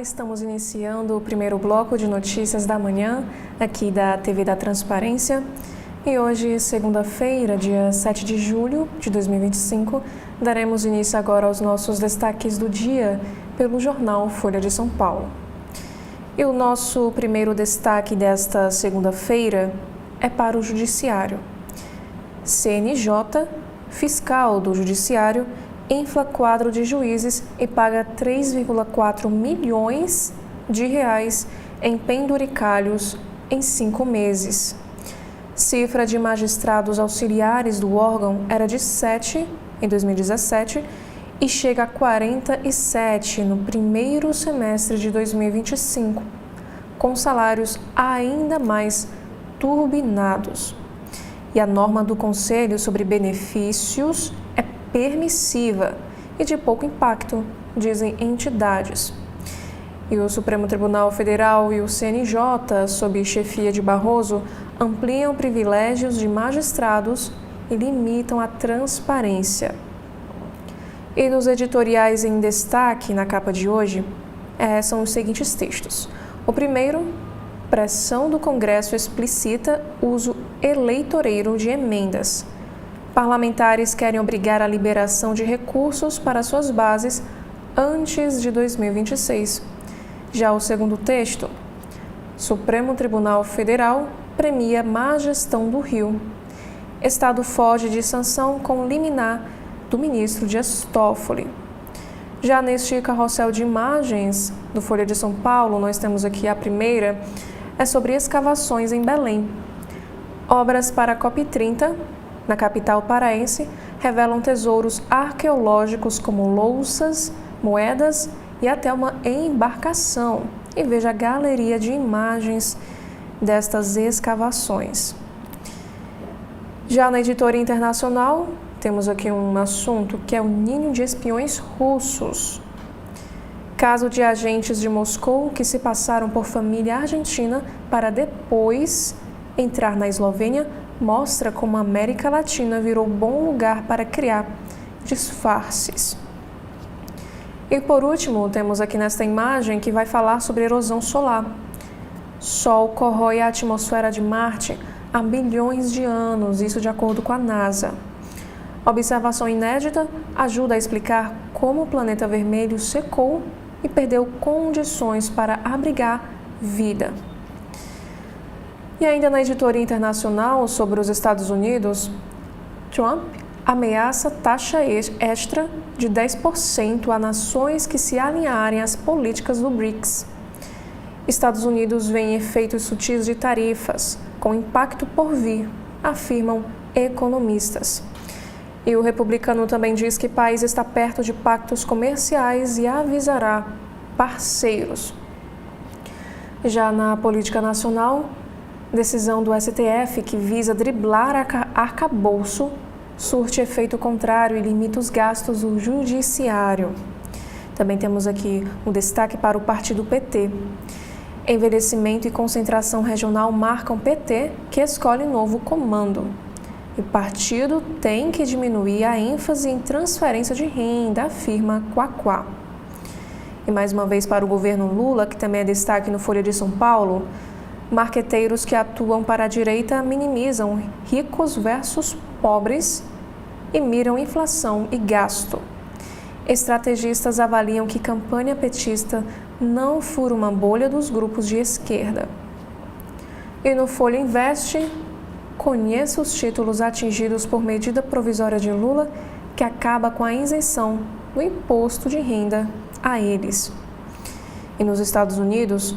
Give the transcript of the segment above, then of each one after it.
estamos iniciando o primeiro bloco de notícias da manhã aqui da TV da Transparência. E hoje, segunda-feira, dia 7 de julho de 2025, daremos início agora aos nossos destaques do dia pelo jornal Folha de São Paulo. E o nosso primeiro destaque desta segunda-feira é para o Judiciário. CNJ, fiscal do Judiciário, infla quadro de juízes e paga 3,4 milhões de reais em penduricalhos em 5 meses. Cifra de magistrados auxiliares do órgão era de 7 em 2017 e chega a 47 no primeiro semestre de 2025, com salários ainda mais turbinados. E a norma do Conselho sobre benefícios é permissiva e de pouco impacto, dizem entidades. E o Supremo Tribunal Federal e o CNJ, sob chefia de Barroso, ampliam privilégios de magistrados e limitam a transparência. E nos editoriais em destaque na capa de hoje, são os seguintes textos. O primeiro, pressão do Congresso explicita uso eleitoreiro de emendas. Parlamentares querem obrigar a liberação de recursos para suas bases antes de 2026. Já o segundo texto, Supremo Tribunal Federal premia má gestão do Rio. Estado foge de sanção com liminar do ministro Dias Toffoli. Já neste carrossel de imagens do Folha de São Paulo, nós temos aqui a primeira, é sobre escavações em Belém. Obras para a COP30, na capital paraense, revelam tesouros arqueológicos como louças, moedas e até uma embarcação. E veja a galeria de imagens destas escavações. Já na editoria internacional, temos aqui um assunto que é o ninho de espiões russos. Caso de agentes de Moscou que se passaram por família argentina para depois entrar na Eslovênia mostra como a América Latina virou bom lugar para criar disfarces. E por último, temos aqui nesta imagem que vai falar sobre erosão solar. Sol corrói a atmosfera de Marte há bilhões de anos, isso de acordo com a NASA. Observação inédita ajuda a explicar como o planeta vermelho secou e perdeu condições para abrigar vida. E ainda na editoria internacional sobre os Estados Unidos, Trump ameaça taxa extra de 10% a nações que se alinharem às políticas do BRICS. Estados Unidos veem efeitos sutis de tarifas, com impacto por vir, afirmam economistas. E o republicano também diz que o país está perto de pactos comerciais e avisará parceiros. Já na política nacional, decisão do STF que visa driblar arcabouço surte efeito contrário e limita os gastos do judiciário. Também temos aqui um destaque para o partido PT. Envelhecimento e concentração regional marcam PT, que escolhe novo comando. E o partido tem que diminuir a ênfase em transferência de renda, afirma Quaquá. E mais uma vez para o governo Lula, que também é destaque no Folha de São Paulo, marqueteiros que atuam para a direita minimizam ricos versus pobres e miram inflação e gasto. Estrategistas avaliam que campanha petista não fura uma bolha dos grupos de esquerda. E no Folha Investe, conheça os títulos atingidos por medida provisória de Lula que acaba com a isenção do imposto de renda a eles. E nos Estados Unidos,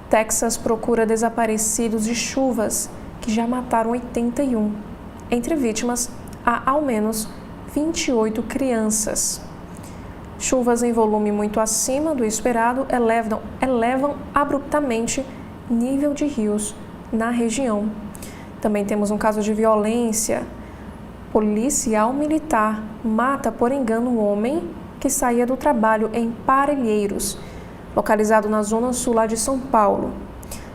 Texas procura desaparecidos de chuvas que já mataram 81. Entre vítimas, há ao menos 28 crianças. Chuvas em volume muito acima do esperado elevam abruptamente nível de rios na região. Também temos um caso de violência. Policial militar mata por engano um homem que saía do trabalho em Parelheiros, localizado na zona sul lá de São Paulo.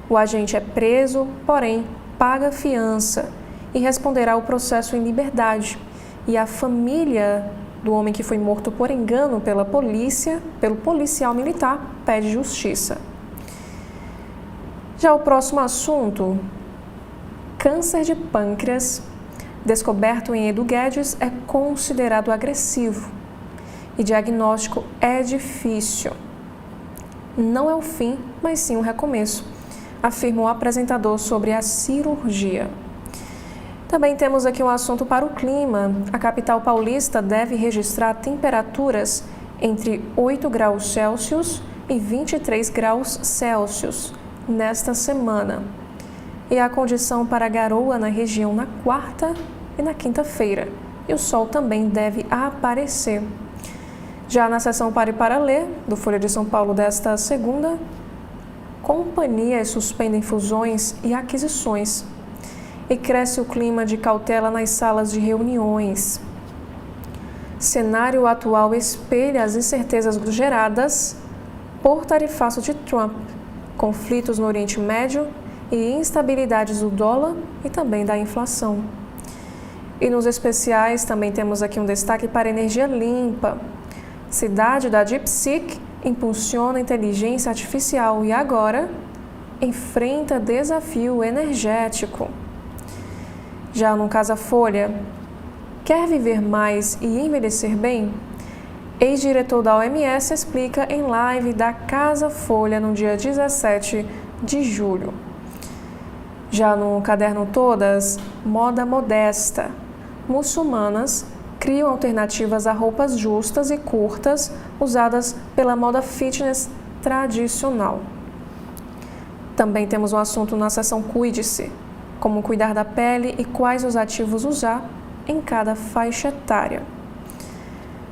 O agente é preso, porém paga fiança e responderá ao processo em liberdade. E a família do homem que foi morto por engano pela polícia, pelo policial militar, pede justiça. Já o próximo assunto, câncer de pâncreas, descoberto em Edu Guedes, é considerado agressivo e diagnóstico é difícil. Não é o fim, mas sim um recomeço, afirma o apresentador sobre a cirurgia. Também temos aqui um assunto para o clima. A capital paulista deve registrar temperaturas entre 8 graus Celsius e 23 graus Celsius nesta semana. E a condição para garoa na região na quarta e na quinta-feira. E o sol também deve aparecer. Já na seção Pare para Ler, do Folha de São Paulo desta segunda, companhias suspendem fusões e aquisições. E cresce o clima de cautela nas salas de reuniões. Cenário atual espelha as incertezas geradas por tarifaço de Trump, conflitos no Oriente Médio e instabilidades do dólar e também da inflação. E nos especiais também temos aqui um destaque para energia limpa. Cidade da DeepSeek impulsiona inteligência artificial e agora enfrenta desafio energético. Já no Casa Folha, quer viver mais e envelhecer bem? Ex-diretor da OMS explica em live da Casa Folha no dia 17 de julho. Já no Caderno Todas, moda modesta. Muçulmanas criam alternativas a roupas justas e curtas usadas pela moda fitness tradicional. Também temos um assunto na seção Cuide-se. Como cuidar da pele e quais os ativos usar em cada faixa etária.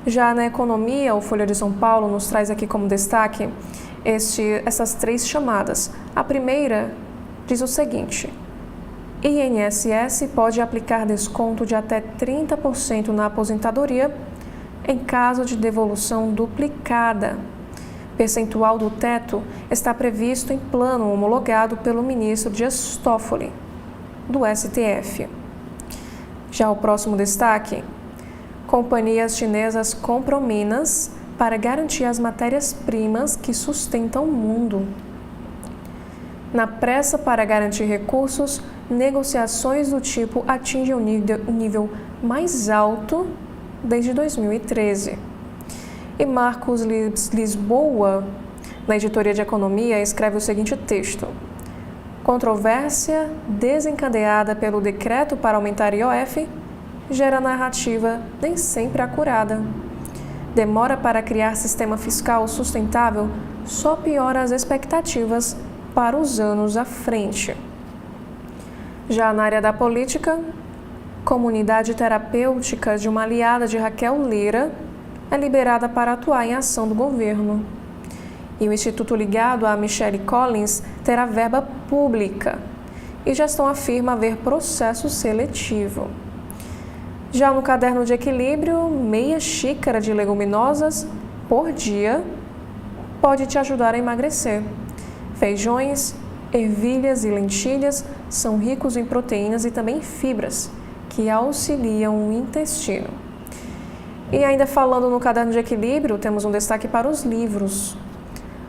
Já na economia, o Folha de São Paulo nos traz aqui como destaque essas 3 chamadas. A primeira diz o seguinte: INSS pode aplicar desconto de até 30% na aposentadoria em caso de devolução duplicada. Percentual do teto está previsto em plano homologado pelo ministro Dias Toffoli, do STF. Já o próximo destaque: companhias chinesas compram minas para garantir as matérias-primas que sustentam o mundo. Na pressa para garantir recursos, negociações do tipo atingem o nível mais alto desde 2013. E Marcos Lisboa, na editoria de Economia, escreve o seguinte texto: controvérsia desencadeada pelo decreto para aumentar IOF gera narrativa nem sempre acurada. Demora para criar sistema fiscal sustentável só piora as expectativas para os anos à frente. Já na área da política, comunidade terapêutica de uma aliada de Raquel Lira é liberada para atuar em ação do governo. E o instituto ligado a Michelle Collins terá verba pública. E gestão afirma haver processo seletivo. Já no caderno de equilíbrio, meia xícara de leguminosas por dia pode te ajudar a emagrecer. Feijões, ervilhas e lentilhas são ricos em proteínas e também fibras, que auxiliam o intestino. E ainda falando no caderno de equilíbrio, temos um destaque para os livros.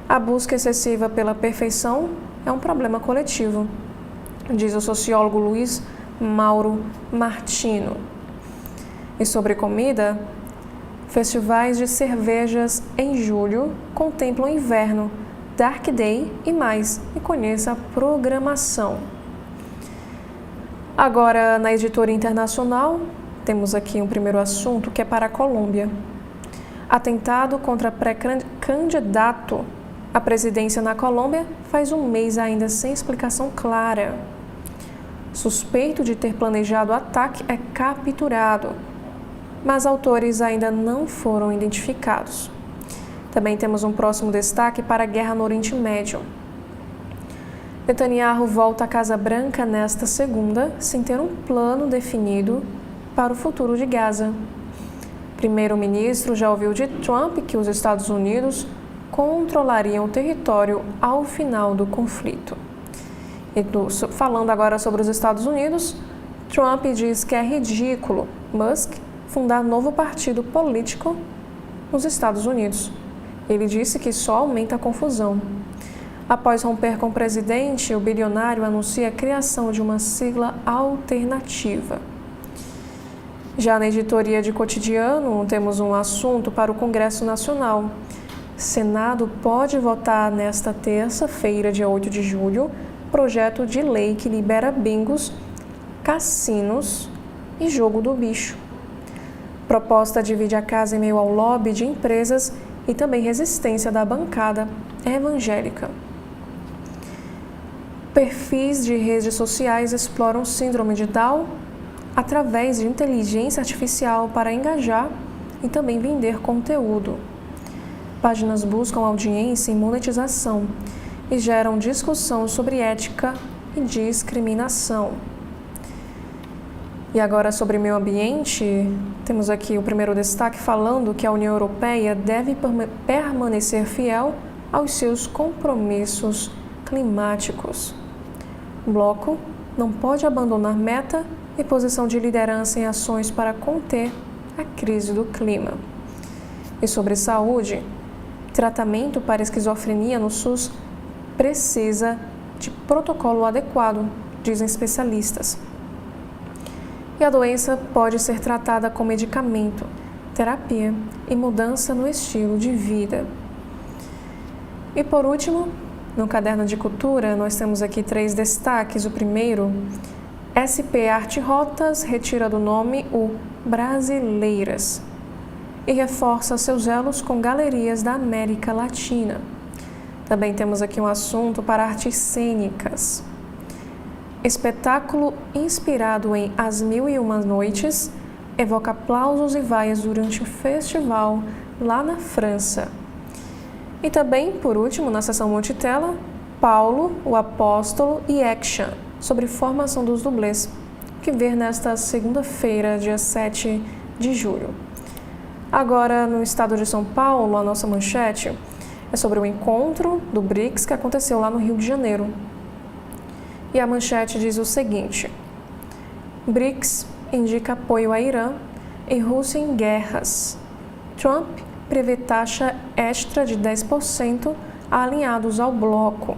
A busca excessiva pela perfeição é um problema coletivo, diz o sociólogo Luiz Mauro Martino. E sobre comida, festivais de cervejas em julho contemplam inverno, Dark Day e mais, e conheça a programação. Agora, na editoria internacional, temos aqui um primeiro assunto que é para a Colômbia. Atentado contra pré-candidato à presidência na Colômbia faz um mês ainda sem explicação clara. Suspeito de ter planejado o ataque é capturado, mas autores ainda não foram identificados. Também temos um próximo destaque para a guerra no Oriente Médio. Netanyahu volta à Casa Branca nesta segunda, sem ter um plano definido para o futuro de Gaza. Primeiro-ministro já ouviu de Trump que os Estados Unidos controlariam o território ao final do conflito. E falando agora sobre os Estados Unidos, Trump diz que é ridículo Musk fundar novo partido político nos Estados Unidos. Ele disse que só aumenta a confusão. Após romper com o presidente, o bilionário anuncia a criação de uma sigla alternativa. Já na editoria de Cotidiano, temos um assunto para o Congresso Nacional. Senado pode votar nesta terça-feira, dia 8 de julho, projeto de lei que libera bingos, cassinos e jogo do bicho. Proposta divide a casa em meio ao lobby de empresas e também resistência da bancada evangélica. Perfis de redes sociais exploram síndrome de Down através de inteligência artificial para engajar e também vender conteúdo. Páginas buscam audiência e monetização e geram discussão sobre ética e discriminação. E agora sobre meio ambiente, temos aqui o primeiro destaque falando que a União Europeia deve permanecer fiel aos seus compromissos climáticos. O bloco não pode abandonar meta e posição de liderança em ações para conter a crise do clima. E sobre saúde, tratamento para esquizofrenia no SUS precisa de protocolo adequado, dizem especialistas. E a doença pode ser tratada com medicamento, terapia e mudança no estilo de vida. E por último, no caderno de cultura, nós temos aqui 3 destaques. O primeiro, SP Arte Rotas retira do nome o Brasileiras e reforça seus elos com galerias da América Latina. Também temos aqui um assunto para artes cênicas. Espetáculo inspirado em As Mil e Uma Noites evoca aplausos e vaias durante o festival lá na França. E também, por último, na seção multitela, Paulo, o Apóstolo e Action, sobre formação dos dublês, que ver nesta segunda-feira, dia 7 de julho. Agora, no estado de São Paulo, a nossa manchete é sobre o encontro do BRICS que aconteceu lá no Rio de Janeiro. E a manchete diz o seguinte: BRICS indica apoio a Irã e Rússia em guerras. Trump prevê taxa extra de 10% a alinhados ao bloco.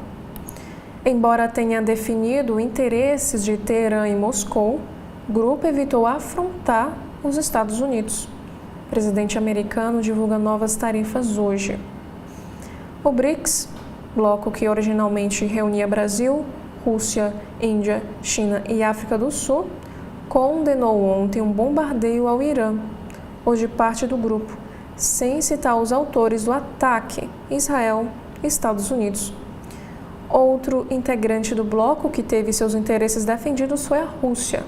Embora tenha definido interesses de Teherã e Moscou, o grupo evitou afrontar os Estados Unidos. O presidente americano divulga novas tarifas hoje. O BRICS, bloco que originalmente reunia Brasil, Rússia, Índia, China e África do Sul, condenou ontem um bombardeio ao Irã, hoje parte do grupo, sem citar os autores do ataque, Israel e Estados Unidos. Outro integrante do bloco que teve seus interesses defendidos foi a Rússia.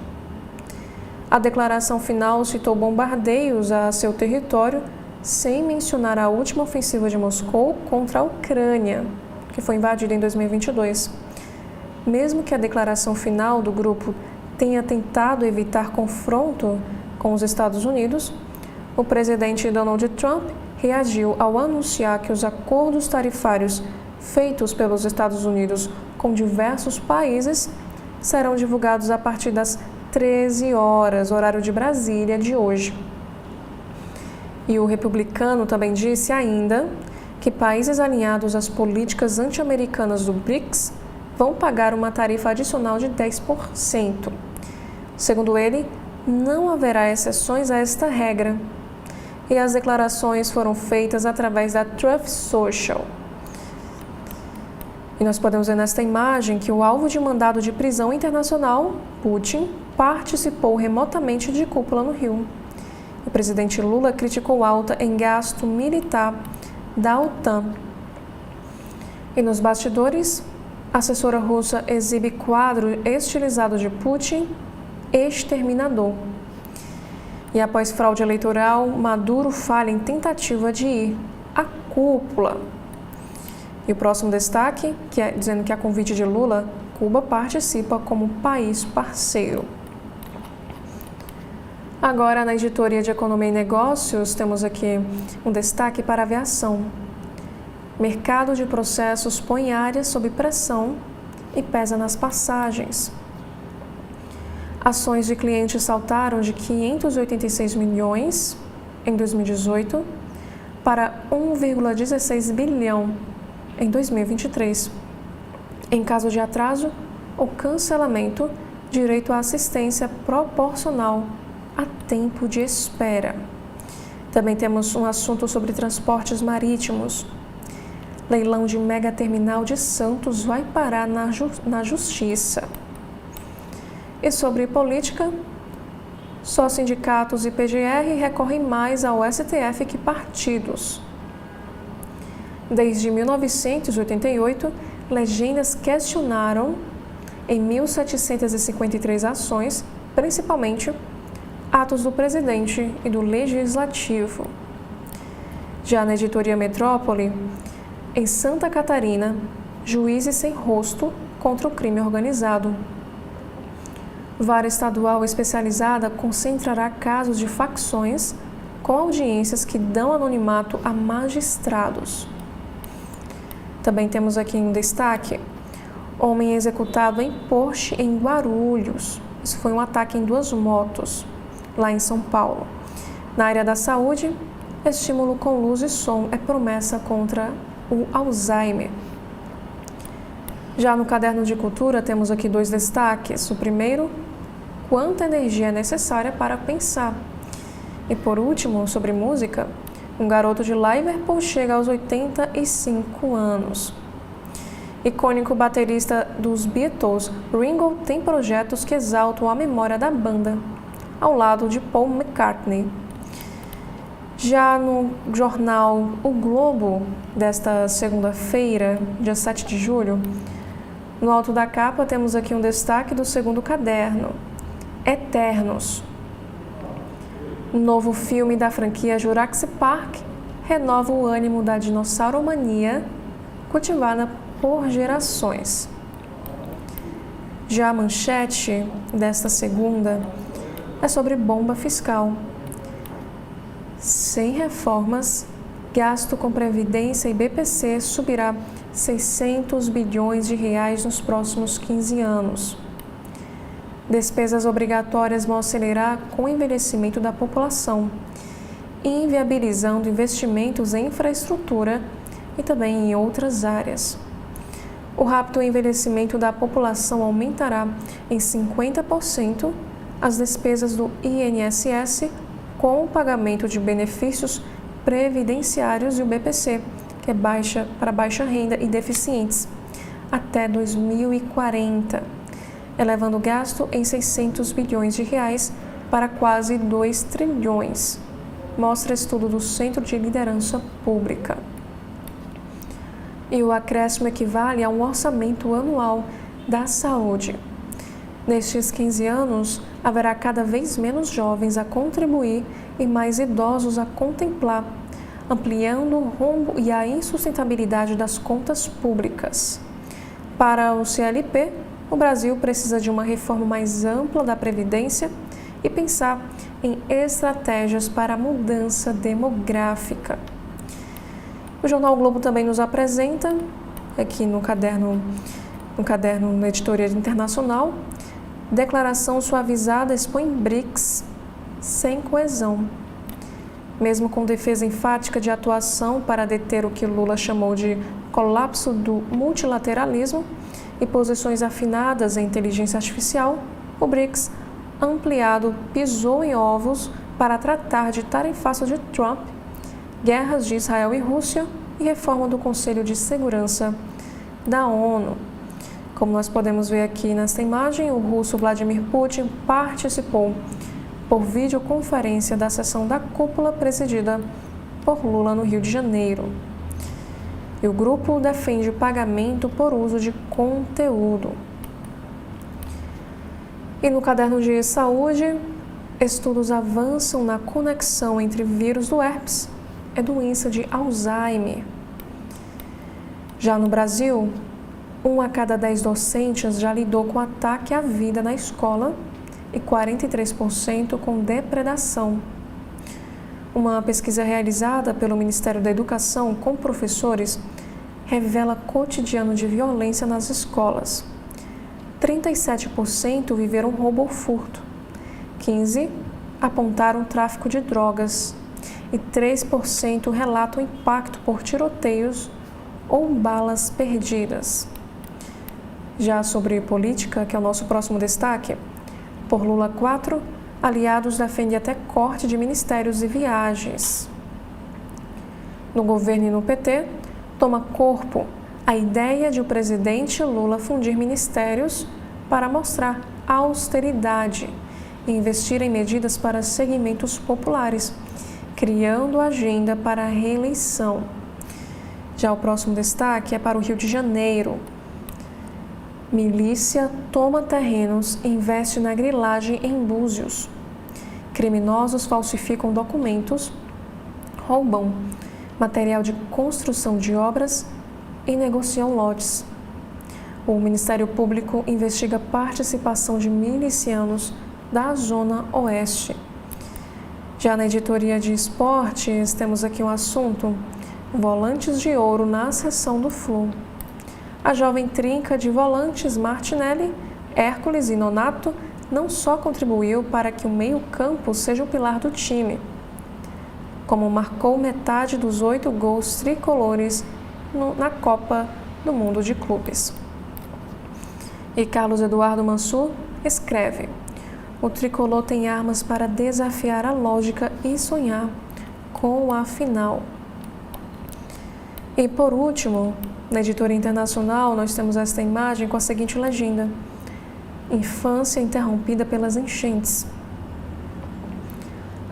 A declaração final citou bombardeios a seu território, sem mencionar a última ofensiva de Moscou contra a Ucrânia, que foi invadida em 2022. Mesmo que a declaração final do grupo tenha tentado evitar confronto com os Estados Unidos, o presidente Donald Trump reagiu ao anunciar que os acordos tarifários feitos pelos Estados Unidos com diversos países serão divulgados a partir das 13 horas, horário de Brasília, de hoje. E o republicano também disse ainda que países alinhados às políticas anti-americanas do BRICS vão pagar uma tarifa adicional de 10%. Segundo ele, não haverá exceções a esta regra. E as declarações foram feitas através da Truth Social. E nós podemos ver nesta imagem que o alvo de mandado de prisão internacional, Putin, participou remotamente de cúpula no Rio. O presidente Lula criticou alta em gasto militar da OTAN. E nos bastidores, a assessora russa exibe quadro estilizado de Putin, exterminador. E após fraude eleitoral, Maduro falha em tentativa de ir à cúpula. E o próximo destaque, que é dizendo que a convite de Lula, Cuba participa como país parceiro. Agora, na editoria de Economia e Negócios, temos aqui um destaque para a aviação. Mercado de processos põe áreas sob pressão e pesa nas passagens. Ações de clientes saltaram de 586 milhões em 2018 para 1,16 bilhão em 2023. Em caso de atraso ou cancelamento, direito à assistência proporcional a tempo de espera. Também temos um assunto sobre transportes marítimos. Leilão de mega terminal de Santos vai parar na Justiça. E sobre política, só sindicatos e PGR recorrem mais ao STF que partidos. Desde 1988, legendas questionaram em 1.753 ações, principalmente atos do presidente e do legislativo. Já na editoria Metrópole, em Santa Catarina, juízes sem rosto contra o crime organizado. Vara estadual especializada concentrará casos de facções com audiências que dão anonimato a magistrados. Também temos aqui um destaque: homem executado em Porsche em Guarulhos. Isso foi um ataque em 2 motos, lá em São Paulo. Na área da saúde, estímulo com luz e som é promessa contra o Alzheimer. Já no caderno de cultura, temos aqui 2 destaques. O primeiro, quanta energia é necessária para pensar. E por último, sobre música, um garoto de Liverpool chega aos 85 anos. Icônico baterista dos Beatles, Ringo tem projetos que exaltam a memória da banda, ao lado de Paul McCartney. Já no jornal O Globo, desta segunda-feira, dia 7 de julho, no alto da capa temos aqui um destaque do 2º caderno, Eternos. O novo filme da franquia Jurassic Park renova o ânimo da dinossauромania cultivada por gerações. Já a manchete desta segunda é sobre bomba fiscal. Sem reformas, gasto com Previdência e BPC subirá 600 bilhões de reais nos próximos 15 anos. Despesas obrigatórias vão acelerar com o envelhecimento da população, inviabilizando investimentos em infraestrutura e também em outras áreas. O rápido envelhecimento da população aumentará em 50% as despesas do INSS com o pagamento de benefícios previdenciários e o BPC, que é para baixa renda e deficientes, até 2040, elevando o gasto em 600 bilhões de reais para quase 2 trilhões, mostra estudo do Centro de Liderança Pública. E o acréscimo equivale a um orçamento anual da saúde. Nestes 15 anos, haverá cada vez menos jovens a contribuir e mais idosos a contemplar, ampliando o rombo e a insustentabilidade das contas públicas. Para o CLP, o Brasil precisa de uma reforma mais ampla da Previdência e pensar em estratégias para a mudança demográfica. O Jornal Globo também nos apresenta, aqui no caderno na editoria internacional, declaração suavizada expõe BRICS sem coesão. Mesmo com defesa enfática de atuação para deter o que Lula chamou de colapso do multilateralismo e posições afinadas em inteligência artificial, o BRICS, ampliado, pisou em ovos para tratar de tarefaço de Trump, guerras de Israel e Rússia e reforma do Conselho de Segurança da ONU. Como nós podemos ver aqui nesta imagem, o russo Vladimir Putin participou por videoconferência da sessão da cúpula presidida por Lula no Rio de Janeiro. E o grupo defende pagamento por uso de conteúdo. E no caderno de saúde, estudos avançam na conexão entre vírus do herpes e doença de Alzheimer. Já no Brasil, 1 a cada 10 docentes já lidou com ataque à vida na escola e 43% com depredação. Uma pesquisa realizada pelo Ministério da Educação com professores revela cotidiano de violência nas escolas. 37% viveram roubo ou furto, 15% apontaram tráfico de drogas e 3% relatam impacto por tiroteios ou balas perdidas. Já sobre política, que é o nosso próximo destaque, por Lula 4, aliados defendem até corte de ministérios e viagens. No governo e no PT, toma corpo a ideia de o presidente Lula fundir ministérios para mostrar austeridade e investir em medidas para segmentos populares, criando agenda para a reeleição. Já o próximo destaque é para o Rio de Janeiro. Milícia toma terrenos e investe na grilagem em Búzios. Criminosos falsificam documentos, roubam material de construção de obras e negociam lotes. O Ministério Público investiga participação de milicianos da Zona Oeste. Já na editoria de esportes, temos aqui um assunto: volantes de ouro na seção do Flu. A jovem trinca de volantes Martinelli, Hércules e Nonato não só contribuiu para que o meio-campo seja o pilar do time, como marcou metade dos 8 gols tricolores na Copa do Mundo de Clubes. E Carlos Eduardo Mansur escreve: o tricolor tem armas para desafiar a lógica e sonhar com a final. E por último, na editoria internacional, nós temos esta imagem com a seguinte legenda: infância interrompida pelas enchentes.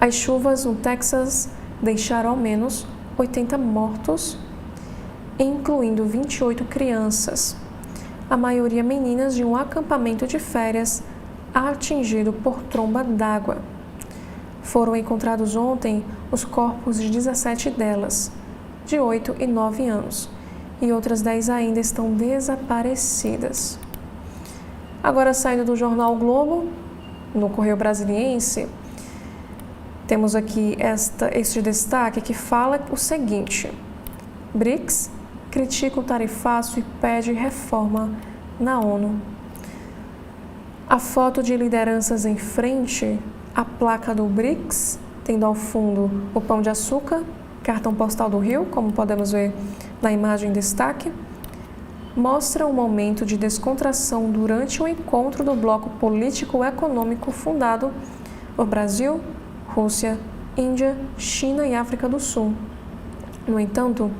As chuvas no Texas deixaram ao menos 80 mortos, incluindo 28 crianças, a maioria meninas de um acampamento de férias atingido por tromba d'água. Foram encontrados ontem os corpos de 17 delas, de 8 e 9 anos, e outras 10 ainda estão desaparecidas. Agora, saindo do jornal o Globo, no Correio Brasiliense, temos aqui este destaque que fala o seguinte: BRICS critica o tarifaço e pede reforma na ONU. A foto de lideranças em frente à placa do BRICS, tendo ao fundo o Pão de Açúcar, cartão postal do Rio, como podemos ver na imagem em destaque, mostra um momento de descontração durante o encontro do bloco político-econômico fundado por Brasil, Rússia, Índia, China e África do Sul. No entanto,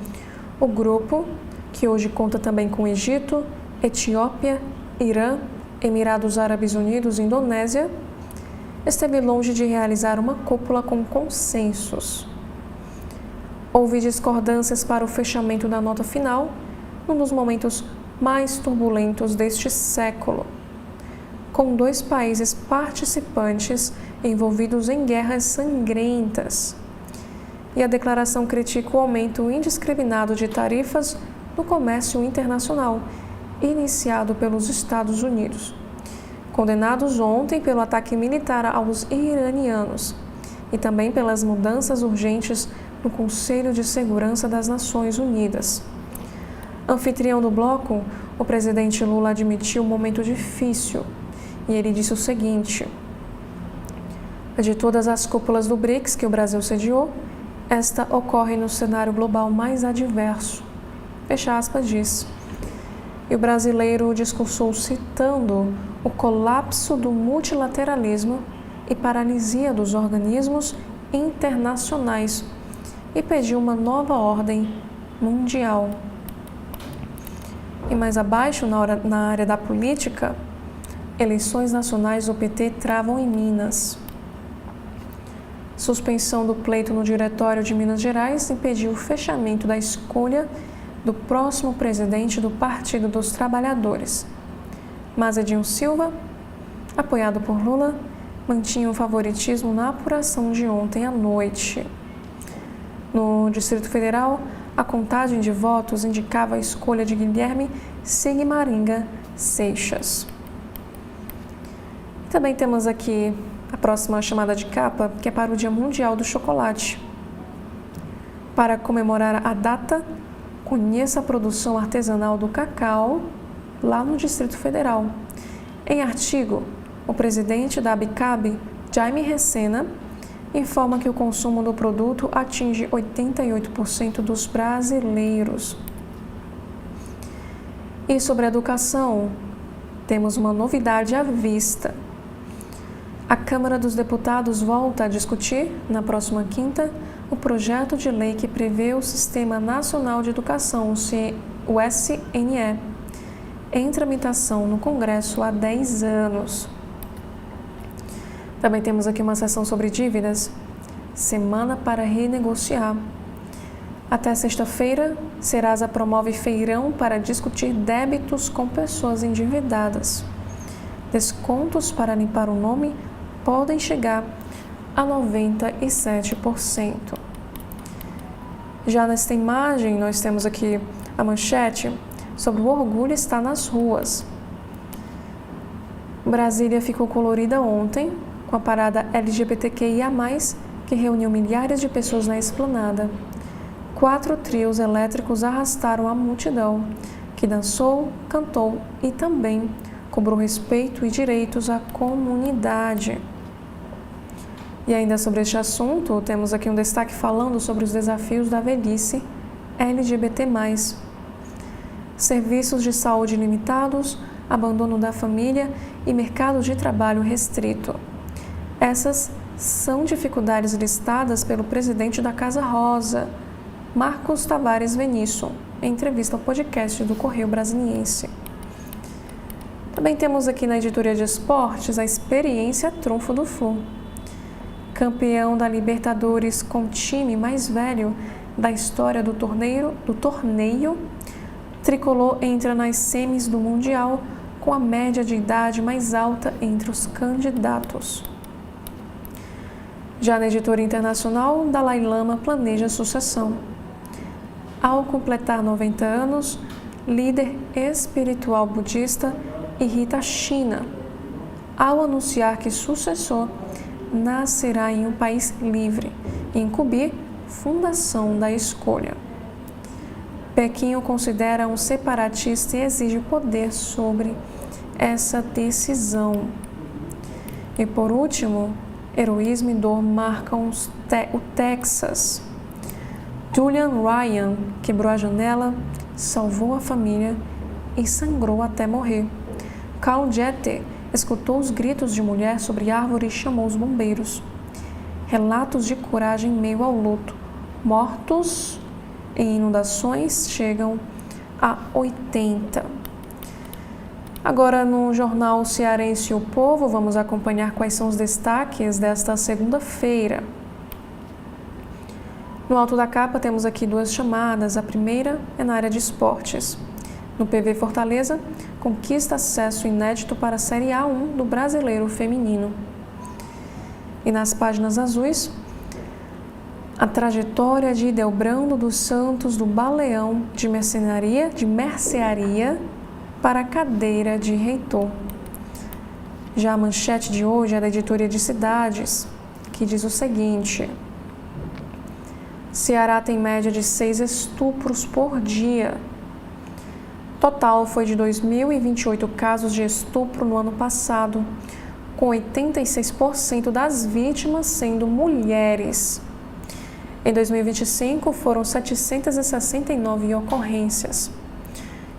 o grupo, que hoje conta também com Egito, Etiópia, Irã, Emirados Árabes Unidos e Indonésia, esteve longe de realizar uma cúpula com consensos. Houve discordâncias para o fechamento da nota final, num dos momentos mais turbulentos deste século, com 2 países participantes envolvidos em guerras sangrentas. E a declaração critica o aumento indiscriminado de tarifas no comércio internacional, iniciado pelos Estados Unidos, condenados ontem pelo ataque militar aos iranianos e também pelas mudanças urgentes no Conselho de Segurança das Nações Unidas. Anfitrião do bloco, o presidente Lula admitiu um momento difícil e ele disse o seguinte: de todas as cúpulas do BRICS que o Brasil sediou, esta ocorre no cenário global mais adverso. Fecha aspas, diz. E o brasileiro discursou citando o colapso do multilateralismo e paralisia dos organismos internacionais e pediu uma nova ordem mundial. E mais abaixo, na área da política, eleições nacionais do PT travam em Minas. Suspensão do pleito no Diretório de Minas Gerais impediu o fechamento da escolha do próximo presidente do Partido dos Trabalhadores. Mas Edinho Silva, apoiado por Lula, mantinha o favoritismo na apuração de ontem à noite. No Distrito Federal, a contagem de votos indicava a escolha de Guilherme Sigmaringa Seixas. Também temos aqui a próxima chamada de capa, que é para o Dia Mundial do Chocolate. Para comemorar a data, conheça a produção artesanal do cacau lá no Distrito Federal. Em artigo, o presidente da ABICAB, Jaime Recena, informa que o consumo do produto atinge 88% dos brasileiros. E sobre a educação, temos uma novidade à vista. A Câmara dos Deputados volta a discutir, na próxima quinta, o projeto de lei que prevê o Sistema Nacional de Educação, o SNE, em tramitação no Congresso há 10 anos. Também temos aqui uma seção sobre dívidas, semana para renegociar. Até sexta-feira, Serasa promove feirão para discutir débitos com pessoas endividadas. Descontos para limpar o nome podem chegar a 97%. Já nesta imagem, nós temos aqui a manchete sobre o orgulho está nas ruas. Brasília ficou colorida ontem com a parada LGBTQIA+, que reuniu milhares de pessoas na esplanada. 4 trios elétricos arrastaram a multidão, que dançou, cantou e também cobrou respeito e direitos à comunidade. E ainda sobre este assunto, temos aqui um destaque falando sobre os desafios da velhice LGBT+. Serviços de saúde limitados, abandono da família e mercado de trabalho restrito. Essas são dificuldades listadas pelo presidente da Casa Rosa, Marcos Tavares Venício, em entrevista ao podcast do Correio Brasiliense. Também temos aqui na editoria de esportes a experiência trunfo do Flu. Campeão da Libertadores com o time mais velho da história do torneio, Tricolor entra nas semis do Mundial com a média de idade mais alta entre os candidatos. Já na editoria internacional, Dalai Lama planeja sucessão. Ao completar 90 anos, líder espiritual budista irrita a China ao anunciar que sucessor nascerá em um país livre e incumbir fundação da escolha. Pequim o considera um separatista e exige poder sobre essa decisão. E por último, heroísmo e dor marcam o Texas. Julian Ryan quebrou a janela, salvou a família e sangrou até morrer. Carl Jeter escutou os gritos de mulher sobre árvore e chamou os bombeiros. Relatos de coragem em meio ao luto. Mortos em inundações chegam a 80. Agora, no jornal Cearense O Povo, vamos acompanhar quais são os destaques desta segunda-feira. No alto da capa temos aqui 2 chamadas. A primeira é na área de esportes. No PV Fortaleza, conquista acesso inédito para a Série A1 do Brasileiro Feminino. E nas páginas azuis, a trajetória de Idelbrando dos Santos do Baleão de mercearia para a cadeira de reitor. Já a manchete de hoje é da editoria de Cidades, que diz o seguinte: Ceará tem média de 6 estupros por dia. Total foi de 2.028 casos de estupro no ano passado, com 86% das vítimas sendo mulheres. Em 2025, foram 769 ocorrências.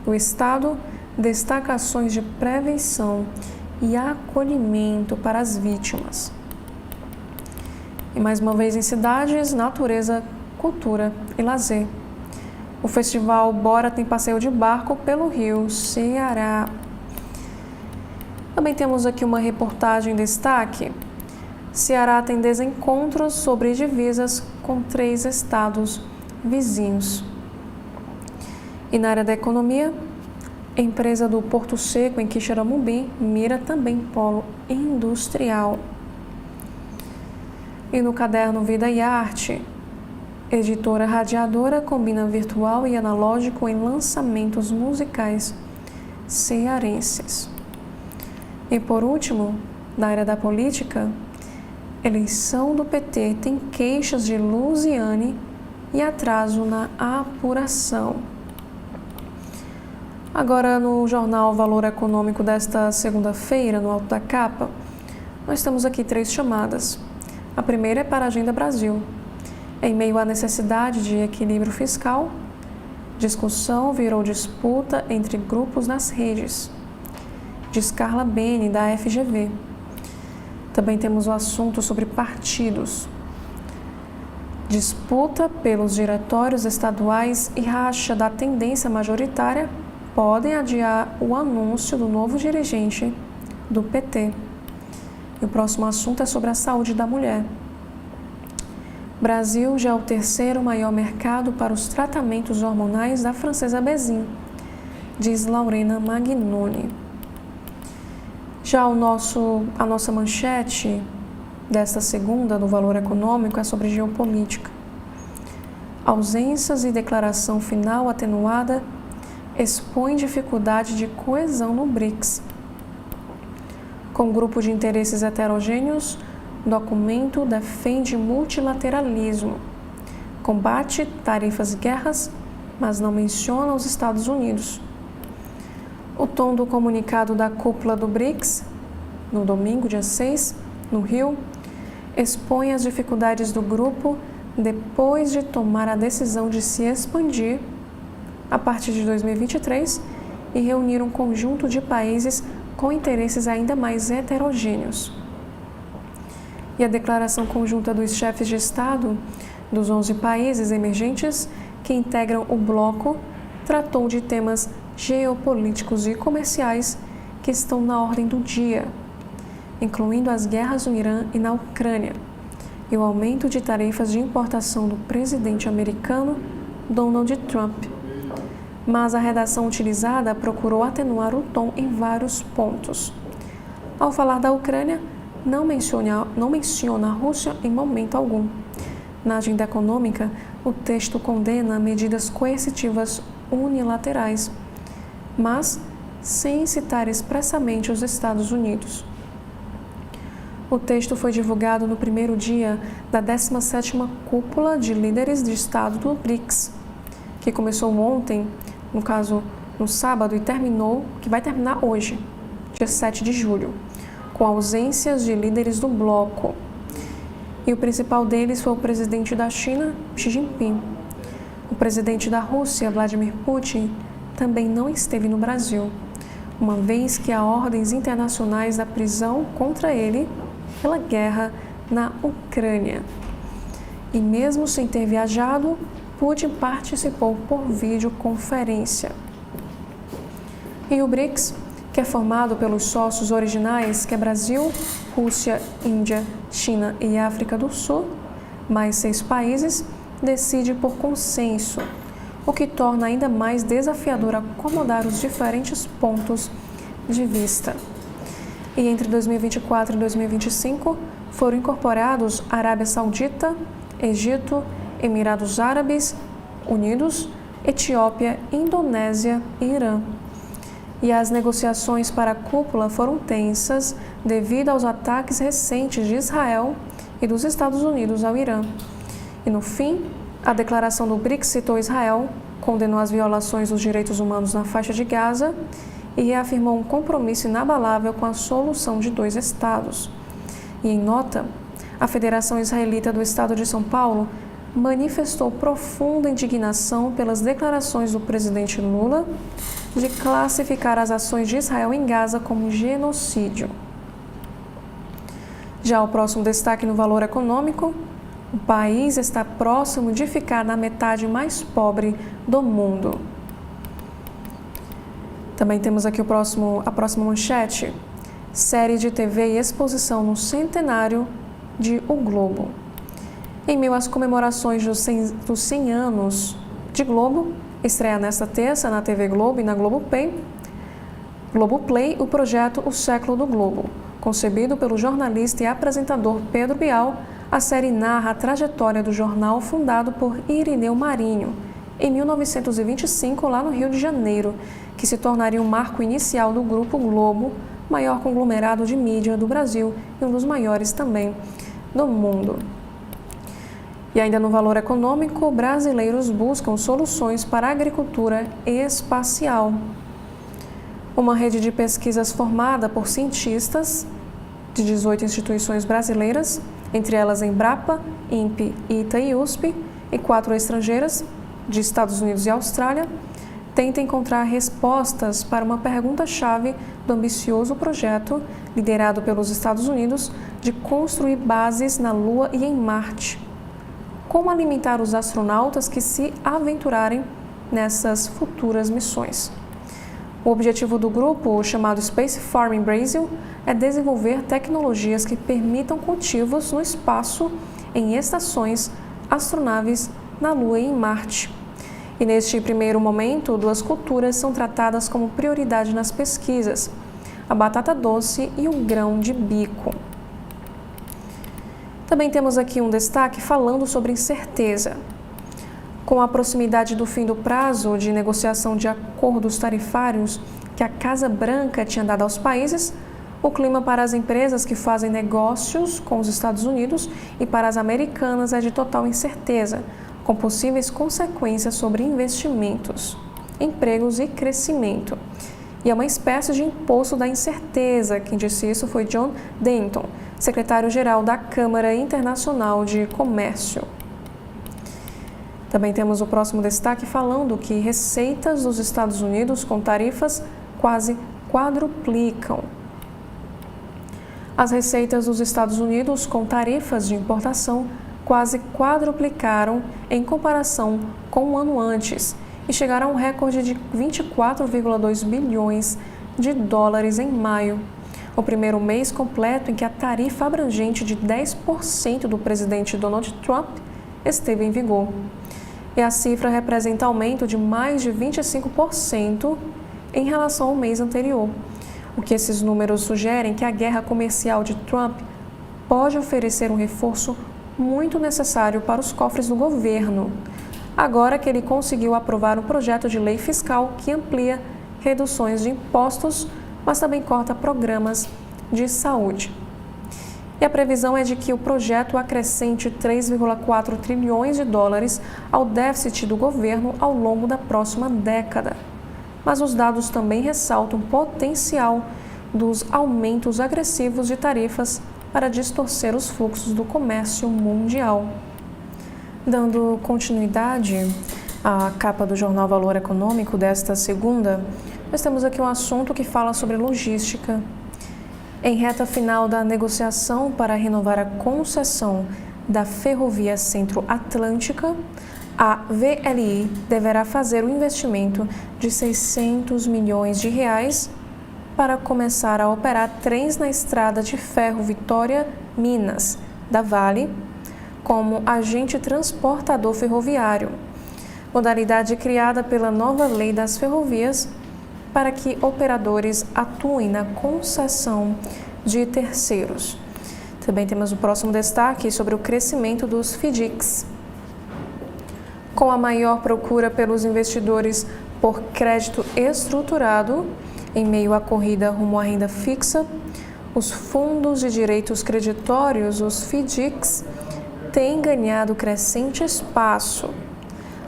O Estado destaca ações de prevenção e acolhimento para as vítimas. E mais uma vez em cidades, natureza, cultura e lazer. O festival Bora tem passeio de barco pelo Rio Ceará. Também temos aqui uma reportagem em destaque. Ceará tem desencontros sobre divisas com 3 estados vizinhos. E na área da economia, a empresa do Porto Seco, em Quixeramobim, mira também polo industrial. E no caderno Vida e Arte, editora Radiadora combina virtual e analógico em lançamentos musicais cearenses. E por último, na área da política, eleição do PT tem queixas de Luziane e atraso na apuração. Agora, no jornal Valor Econômico desta segunda-feira, no alto da capa, nós temos aqui 3 chamadas. A primeira é para a Agenda Brasil. Em meio à necessidade de equilíbrio fiscal, discussão virou disputa entre grupos nas redes. Diz Carla Bene, da FGV. Também temos o assunto sobre partidos. Disputa pelos diretórios estaduais e racha da tendência majoritária podem adiar o anúncio do novo dirigente do PT. E o próximo assunto é sobre a saúde da mulher. Brasil já é o 3º maior mercado para os tratamentos hormonais da Francesa Bezin, diz Laurena Magnoni. Já a nossa manchete desta segunda do Valor Econômico é sobre geopolítica. Ausências e declaração final atenuada expõem dificuldade de coesão no BRICS. Com grupo de interesses heterogêneos, documento defende multilateralismo, combate tarifas e guerras, mas não menciona os Estados Unidos. O tom do comunicado da cúpula do BRICS, no domingo, dia 6, no Rio, expõe as dificuldades do grupo depois de tomar a decisão de se expandir a partir de 2023 e reunir um conjunto de países com interesses ainda mais heterogêneos. E a declaração conjunta dos chefes de Estado dos 11 países emergentes que integram o bloco tratou de temas geopolíticos e comerciais que estão na ordem do dia, incluindo as guerras no Irã e na Ucrânia, e o aumento de tarifas de importação do presidente americano Donald Trump. Mas a redação utilizada procurou atenuar o tom em vários pontos. Ao falar da Ucrânia, não menciona a Rússia em momento algum. Na agenda econômica, o texto condena medidas coercitivas unilaterais, mas sem citar expressamente os Estados Unidos. O texto foi divulgado no primeiro dia da 17ª Cúpula de Líderes de Estado do BRICS, que começou ontem, no sábado, que vai terminar hoje, dia 7 de julho, com ausências de líderes do bloco. E o principal deles foi o presidente da China, Xi Jinping. O presidente da Rússia, Vladimir Putin, também não esteve no Brasil, uma vez que há ordens internacionais da prisão contra ele pela guerra na Ucrânia. E mesmo sem ter viajado, Putin participou por videoconferência. E o BRICS, que é formado pelos sócios originais, que é Brasil, Rússia, Índia, China e África do Sul, mais 6 países, decide por consenso, o que torna ainda mais desafiador acomodar os diferentes pontos de vista. E entre 2024 e 2025 foram incorporados Arábia Saudita, Egito, Emirados Árabes Unidos, Etiópia, Indonésia e Irã. E as negociações para a cúpula foram tensas devido aos ataques recentes de Israel e dos Estados Unidos ao Irã. E no fim, a declaração do BRICS citou Israel, condenou as violações dos direitos humanos na faixa de Gaza e reafirmou um compromisso inabalável com a solução de 2 estados. E em nota, a Federação Israelita do Estado de São Paulo manifestou profunda indignação pelas declarações do presidente Lula de classificar as ações de Israel em Gaza como genocídio. Já o próximo destaque no Valor Econômico: o país está próximo de ficar na metade mais pobre do mundo. Também temos aqui a próxima manchete: série de TV e exposição no centenário de O Globo. Em meio às comemorações dos 100 anos de Globo, estreia nesta terça na TV Globo e na Globoplay, o projeto O Século do Globo. Concebido pelo jornalista e apresentador Pedro Bial, a série narra a trajetória do jornal fundado por Irineu Marinho, em 1925, lá no Rio de Janeiro, que se tornaria um marco inicial do Grupo Globo, maior conglomerado de mídia do Brasil e um dos maiores também do mundo. E ainda no Valor Econômico, brasileiros buscam soluções para a agricultura espacial. uma rede de pesquisas formada por cientistas de 18 instituições brasileiras, entre elas Embrapa, INPE, ITA e USP, e 4 estrangeiras, de Estados Unidos e Austrália, tenta encontrar respostas para uma pergunta-chave do ambicioso projeto liderado pelos Estados Unidos de construir bases na Lua e em Marte. Como alimentar os astronautas que se aventurarem nessas futuras missões. O objetivo do grupo, chamado Space Farming Brasil, é desenvolver tecnologias que permitam cultivos no espaço em estações, astronaves na Lua e em Marte. E neste primeiro momento, 2 culturas são tratadas como prioridade nas pesquisas: a batata doce e o grão de bico. Também temos aqui um destaque falando sobre incerteza. Com a proximidade do fim do prazo de negociação de acordos tarifários que a Casa Branca tinha dado aos países, o clima para as empresas que fazem negócios com os Estados Unidos e para as americanas é de total incerteza, com possíveis consequências sobre investimentos, empregos e crescimento. E é uma espécie de imposto da incerteza. Quem disse isso foi John Denton, secretário-geral da Câmara Internacional de Comércio. Também temos o próximo destaque falando que receitas dos Estados Unidos com tarifas quase quadruplicam. As receitas dos Estados Unidos com tarifas de importação quase quadruplicaram em comparação com um ano antes e chegaram a um recorde de 24,2 bilhões de dólares em maio, o primeiro mês completo em que a tarifa abrangente de 10% do presidente Donald Trump esteve em vigor. E a cifra representa aumento de mais de 25% em relação ao mês anterior. O que esses números sugerem que a guerra comercial de Trump pode oferecer um reforço muito necessário para os cofres do governo, agora que ele conseguiu aprovar um projeto de lei fiscal que amplia reduções de impostos, mas também corta programas de saúde. E a previsão é de que o projeto acrescente 3,4 trilhões de dólares ao déficit do governo ao longo da próxima década. Mas os dados também ressaltam o potencial dos aumentos agressivos de tarifas para distorcer os fluxos do comércio mundial. Dando continuidade à capa do jornal Valor Econômico desta segunda, nós temos aqui um assunto que fala sobre logística. Em reta final da negociação para renovar a concessão da Ferrovia Centro-Atlântica, a VLI deverá fazer um investimento de 600 milhões de reais para começar a operar trens na estrada de ferro Vitória-Minas, da Vale, como agente transportador ferroviário, modalidade criada pela nova Lei das Ferrovias para que operadores atuem na concessão de terceiros. Também temos o próximo destaque sobre o crescimento dos FDICs. Com a maior procura pelos investidores por crédito estruturado, em meio à corrida rumo à renda fixa, os fundos de direitos creditórios, os FDICs, têm ganhado crescente espaço,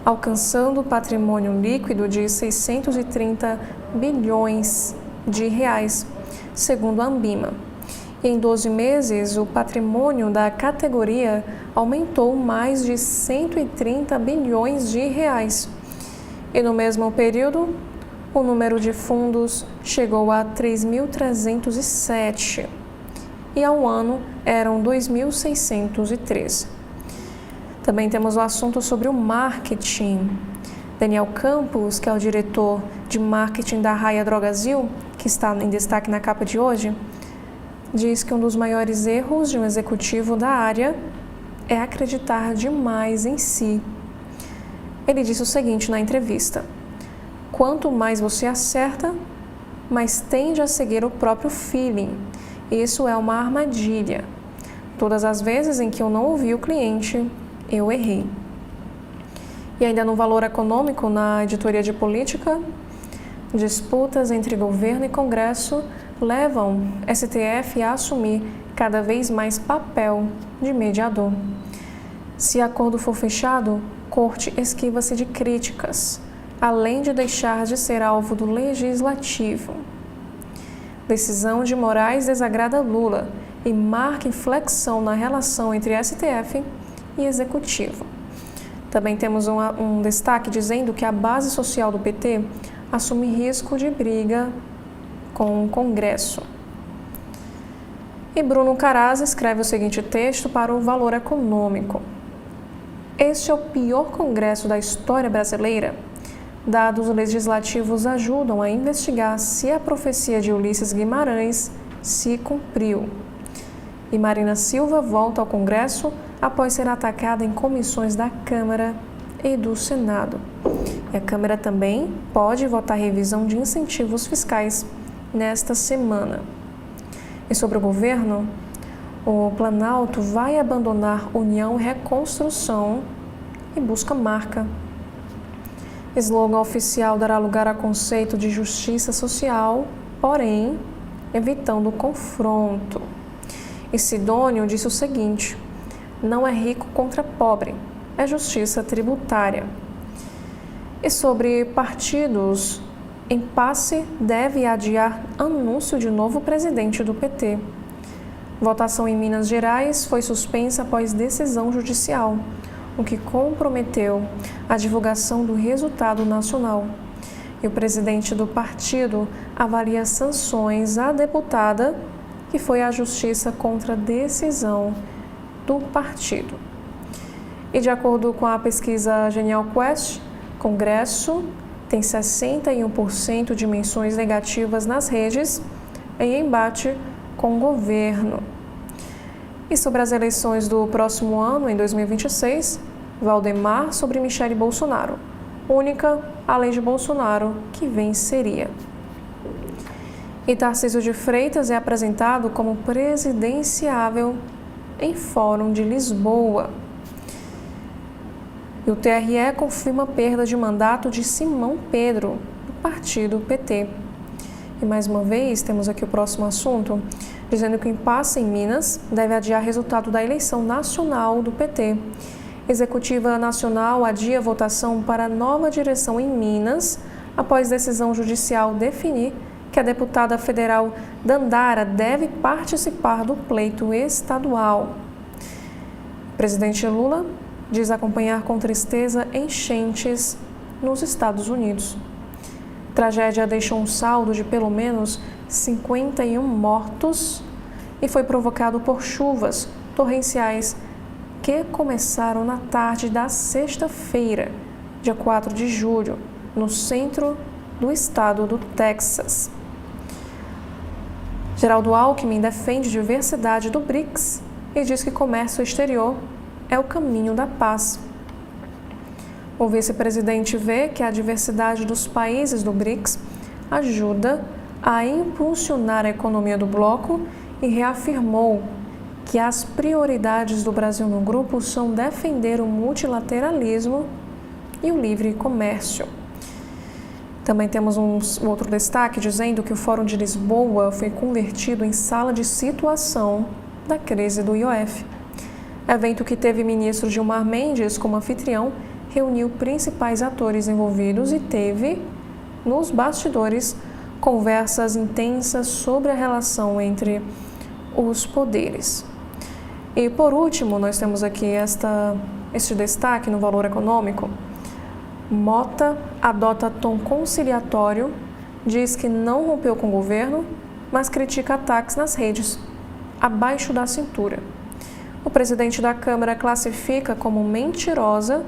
alcançando patrimônio líquido de 630 bilhões de reais, segundo a Ambima. E em 12 meses, o patrimônio da categoria aumentou mais de 130 bilhões de reais. E no mesmo período, o número de fundos chegou a 3.307 e ao ano eram 2.613. Também temos o assunto sobre o marketing. Daniel Campos, que é o diretor de marketing da Raia Drogasil, que está em destaque na capa de hoje, diz que um dos maiores erros de um executivo da área é acreditar demais em si. Ele disse o seguinte na entrevista: quanto mais você acerta, mais tende a seguir o próprio feeling. Isso é uma armadilha. Todas as vezes em que eu não ouvi o cliente, eu errei. E ainda no Valor Econômico, na editoria de política, disputas entre governo e Congresso levam STF a assumir cada vez mais papel de mediador. Se acordo for fechado, Corte esquiva-se de críticas, além de deixar de ser alvo do Legislativo. Decisão de Moraes desagrada Lula e marca inflexão na relação entre STF e Executivo. Também temos um destaque dizendo que a base social do PT assume risco de briga com o Congresso. E Bruno Caraz escreve o seguinte texto para o Valor Econômico. Este é o pior congresso da história brasileira. Dados legislativos ajudam a investigar se a profecia de Ulisses Guimarães se cumpriu. E Marina Silva volta ao Congresso após ser atacada em comissões da Câmara e do Senado. E a Câmara também pode votar revisão de incentivos fiscais nesta semana. E sobre o governo, o Planalto vai abandonar União e Reconstrução e busca marca. Slogan oficial dará lugar a conceito de justiça social, porém, evitando o confronto. E Sidônio disse o seguinte: não é rico contra pobre, é justiça tributária. E sobre partidos, impasse deve adiar anúncio de novo presidente do PT. Votação em Minas Gerais foi suspensa após decisão judicial, o que comprometeu a divulgação do resultado nacional. E o presidente do partido avalia sanções à deputada, que foi à justiça contra a decisão do partido. E de acordo com a pesquisa Genial Quest, Congresso tem 61% de menções negativas nas redes em embate com o governo. E sobre as eleições do próximo ano, em 2026, Valdemar sobre Michele Bolsonaro. Única a lei de Bolsonaro que venceria. E Tarcísio de Freitas é apresentado como presidenciável em Fórum de Lisboa. E o TRE confirma a perda de mandato de Simão Pedro, do partido PT. E mais uma vez, temos aqui o próximo assunto, dizendo que o impasse em Minas deve adiar resultado da eleição nacional do PT. Executiva Nacional adia a votação para a nova direção em Minas, após decisão judicial definir que a deputada federal Dandara deve participar do pleito estadual. O presidente Lula diz acompanhar com tristeza enchentes nos Estados Unidos. A tragédia deixou um saldo de pelo menos 51 mortos e foi provocado por chuvas torrenciais que começaram na tarde da sexta-feira, dia 4 de julho, no centro do estado do Texas. Geraldo Alckmin defende diversidade do BRICS e diz que comércio exterior é o caminho da paz. O vice-presidente vê que a diversidade dos países do BRICS ajuda a impulsionar a economia do bloco e reafirmou que as prioridades do Brasil no grupo são defender o multilateralismo e o livre comércio. Também temos um outro destaque dizendo que o Fórum de Lisboa foi convertido em sala de situação da crise do IOF. Evento que teve ministro Gilmar Mendes como anfitrião, reuniu principais atores envolvidos e teve, nos bastidores, conversas intensas sobre a relação entre os poderes. E por último, nós temos aqui este destaque no Valor Econômico. Mota adota tom conciliatório, diz que não rompeu com o governo, mas critica ataques nas redes, abaixo da cintura. O presidente da Câmara classifica como mentirosa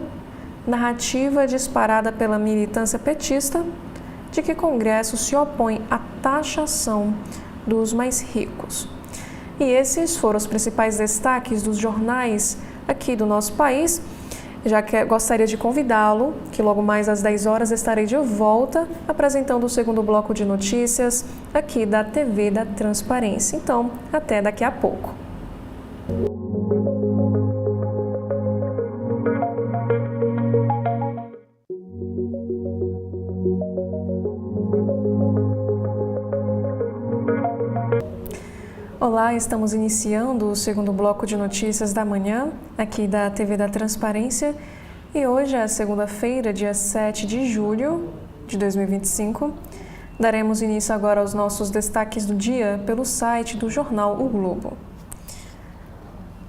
narrativa disparada pela militância petista de que o Congresso se opõe à taxação dos mais ricos. E esses foram os principais destaques dos jornais aqui do nosso país. Já que gostaria de convidá-lo, que logo mais às 10 horas estarei de volta apresentando o segundo bloco de notícias aqui da TV da Transparência. Então, até daqui a pouco. Olá, estamos iniciando o segundo bloco de notícias da manhã, aqui da TV da Transparência, e hoje é segunda-feira, dia 7 de julho de 2025. Daremos início agora aos nossos destaques do dia pelo site do jornal O Globo.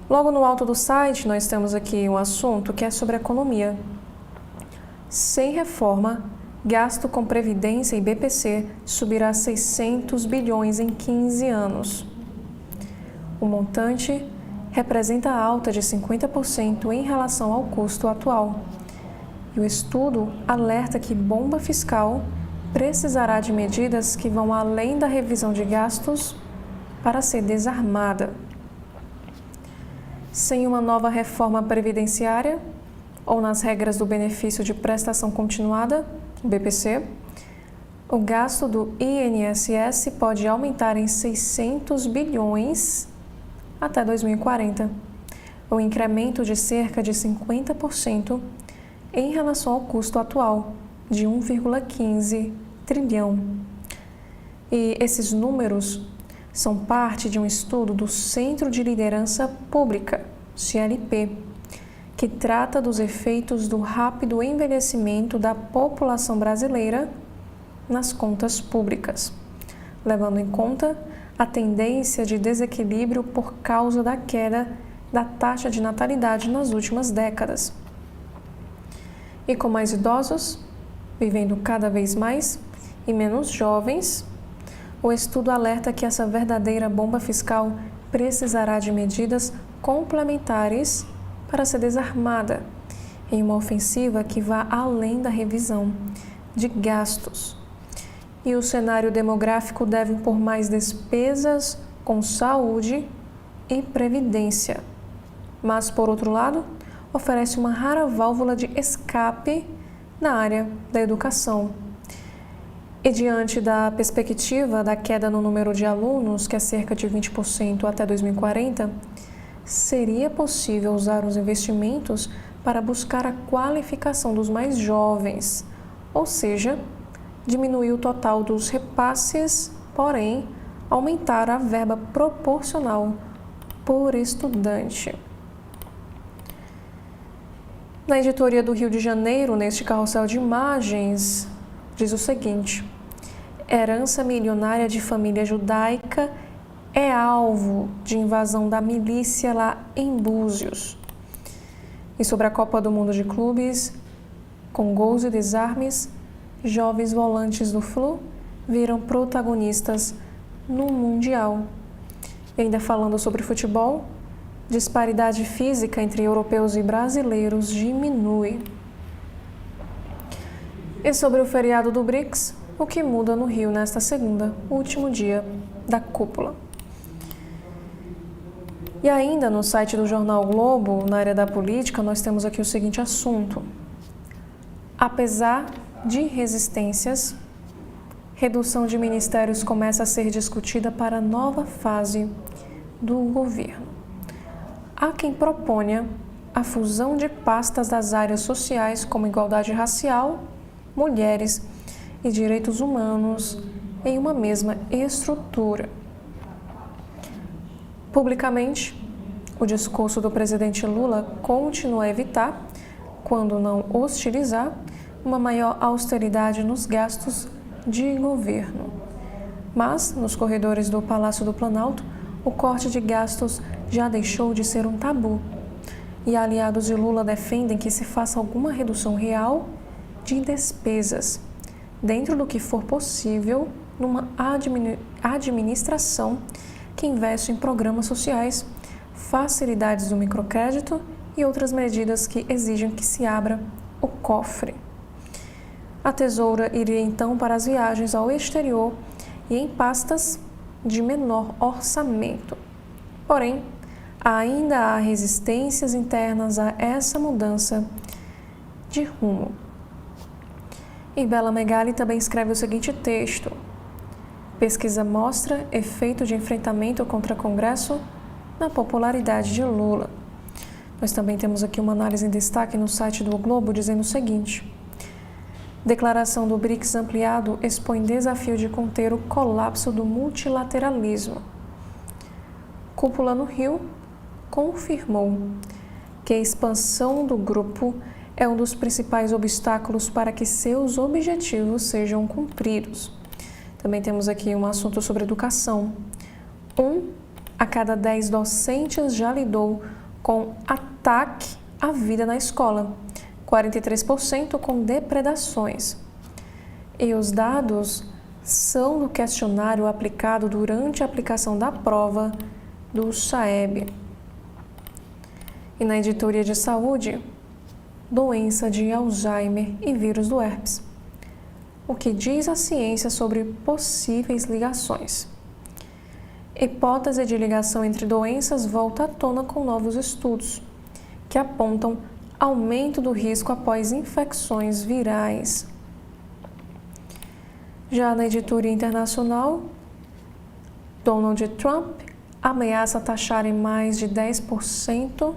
Logo no alto do site, nós temos aqui um assunto que é sobre economia. Sem reforma, gasto com Previdência e BPC subirá 600 bilhões em 15 anos. O montante representa alta de 50% em relação ao custo atual. E o estudo alerta que bomba fiscal precisará de medidas que vão além da revisão de gastos para ser desarmada. Sem uma nova reforma previdenciária ou nas regras do benefício de prestação continuada, BPC, o gasto do INSS pode aumentar em 600 bilhões até 2040, um incremento de cerca de 50% em relação ao custo atual, de 1,15 trilhão. E esses números são parte de um estudo do Centro de Liderança Pública, CLP, que trata dos efeitos do rápido envelhecimento da população brasileira nas contas públicas, levando em conta a tendência de desequilíbrio por causa da queda da taxa de natalidade nas últimas décadas. E com mais idosos vivendo cada vez mais e menos jovens, o estudo alerta que essa verdadeira bomba fiscal precisará de medidas complementares para ser desarmada em uma ofensiva que vá além da revisão de gastos. E o cenário demográfico deve impor mais despesas com saúde e previdência. Mas, por outro lado, oferece uma rara válvula de escape na área da educação. E diante da perspectiva da queda no número de alunos, que é cerca de 20% até 2040, seria possível usar os investimentos para buscar a qualificação dos mais jovens, ou seja, diminuir o total dos repasses, porém, aumentar a verba proporcional por estudante. Na editoria do Rio de Janeiro, neste carrossel de imagens, diz o seguinte: herança milionária de família judaica é alvo de invasão da milícia lá em Búzios. E sobre a Copa do Mundo de Clubes, com gols e desarmes, jovens volantes do Flu viram protagonistas no Mundial. E ainda falando sobre futebol, disparidade física entre europeus e brasileiros diminui. E sobre o feriado do BRICS, o que muda no Rio nesta segunda, último dia da cúpula. E ainda no site do jornal Globo, na área da política, nós temos aqui o seguinte assunto: apesar de resistências, redução de ministérios começa a ser discutida para a nova fase do governo. Há quem proponha a fusão de pastas das áreas sociais como igualdade racial, mulheres e direitos humanos em uma mesma estrutura. Publicamente, o discurso do presidente Lula continua a evitar, quando não hostilizar, uma maior austeridade nos gastos de governo. Mas, nos corredores do Palácio do Planalto, o corte de gastos já deixou de ser um tabu. E aliados de Lula defendem que se faça alguma redução real de despesas, dentro do que for possível, numa administração que investe em programas sociais, facilidades do microcrédito e outras medidas que exigem que se abra o cofre. A tesoura iria então para as viagens ao exterior e em pastas de menor orçamento. Porém, ainda há resistências internas a essa mudança de rumo. E Bela Megali também escreve o seguinte texto: pesquisa mostra efeito de enfrentamento contra Congresso na popularidade de Lula. Nós também temos aqui uma análise em destaque no site do O Globo dizendo o seguinte: declaração do BRICS ampliado expõe desafio de conter o colapso do multilateralismo. Cúpula no Rio confirmou que a expansão do grupo é um dos principais obstáculos para que seus objetivos sejam cumpridos. Também temos aqui um assunto sobre educação. 1 a cada 10 docentes já lidou com ataque à vida na escola, 43% com depredações. E os dados são do questionário aplicado durante a aplicação da prova do SAEB. E na editoria de saúde, doença de Alzheimer e vírus do herpes. O que diz a ciência sobre possíveis ligações? Hipótese de ligação entre doenças volta à tona com novos estudos, que apontam aumento do risco após infecções virais. Já na editoria internacional, Donald Trump ameaça taxar em mais de 10%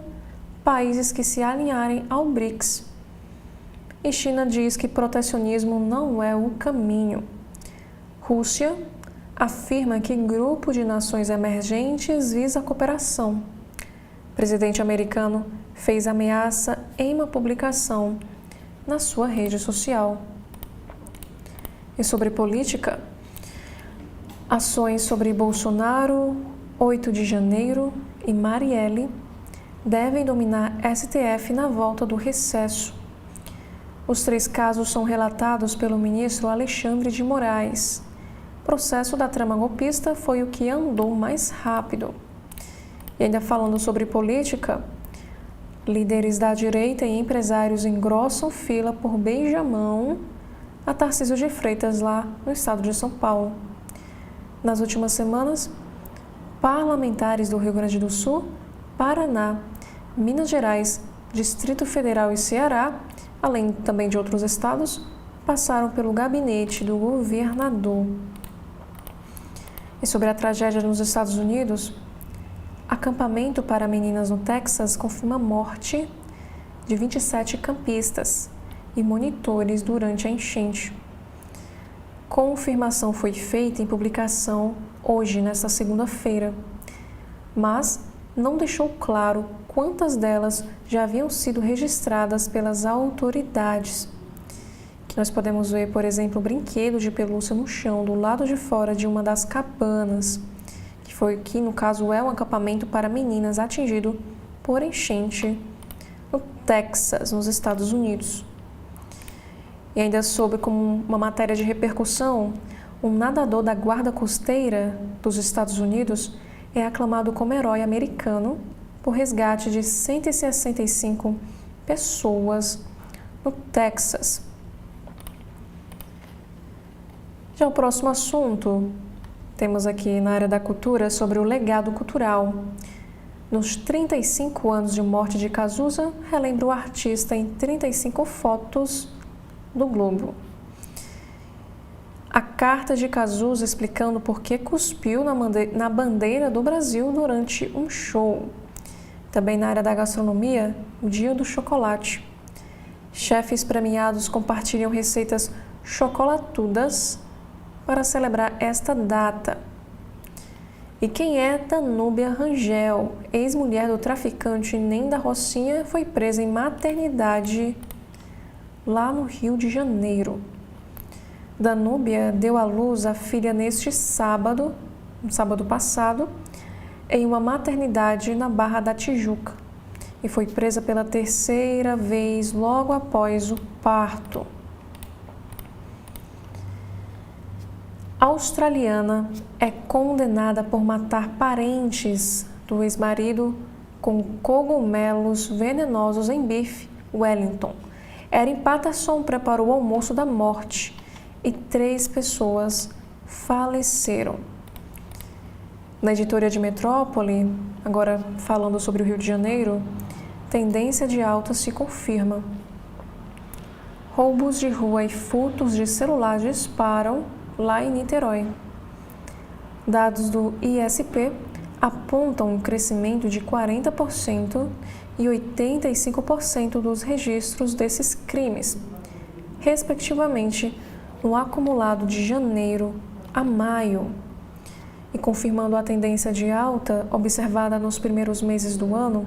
países que se alinharem ao BRICS. E China diz que protecionismo não é o caminho. Rússia afirma que grupo de nações emergentes visa a cooperação. O presidente americano fez ameaça em uma publicação na sua rede social. E sobre política, ações sobre Bolsonaro, 8 de janeiro e Marielle devem dominar STF na volta do recesso. Os 3 casos são relatados pelo ministro Alexandre de Moraes. O processo da trama golpista foi o que andou mais rápido. E ainda falando sobre política, líderes da direita e empresários engrossam fila por beijamão a Tarcísio de Freitas lá no estado de São Paulo. Nas últimas semanas, parlamentares do Rio Grande do Sul, Paraná, Minas Gerais, Distrito Federal e Ceará, além também de outros estados, passaram pelo gabinete do governador. E sobre a tragédia nos Estados Unidos, acampamento para meninas no Texas confirma a morte de 27 campistas e monitores durante a enchente. Confirmação foi feita em publicação hoje, nesta segunda-feira, mas não deixou claro quantas delas já haviam sido registradas pelas autoridades. Que nós podemos ver, por exemplo, brinquedo de pelúcia no chão, do lado de fora de uma das cabanas, que no caso é um acampamento para meninas atingido por enchente no Texas, nos Estados Unidos. E ainda sobre como uma matéria de repercussão, um nadador da Guarda Costeira dos Estados Unidos é aclamado como herói americano por resgate de 165 pessoas no Texas. Já o próximo assunto, temos aqui na área da cultura sobre o legado cultural. Nos 35 anos de morte de Cazuza, relembra o artista em 35 fotos do Globo. A carta de Cazuza explicando por que cuspiu na bandeira do Brasil durante um show. Também na área da gastronomia, o Dia do Chocolate. Chefes premiados compartilham receitas chocolatudas para celebrar esta data. E quem é Danúbia Rangel, ex-mulher do traficante Ném da Rocinha, foi presa em maternidade lá no Rio de Janeiro. Danúbia deu à luz a filha neste sábado, no sábado passado, em uma maternidade na Barra da Tijuca e foi presa pela 3ª vez logo após o parto. A australiana é condenada por matar parentes do ex-marido com cogumelos venenosos em bife Wellington. Erin Patterson preparou o almoço da morte e 3 pessoas faleceram. Na editoria de Metrópole, agora falando sobre o Rio de Janeiro, tendência de alta se confirma. Roubos de rua e furtos de celular disparam lá em Niterói. Dados do ISP apontam um crescimento de 40% e 85% dos registros desses crimes, respectivamente, no acumulado de janeiro a maio. E confirmando a tendência de alta observada nos primeiros meses do ano,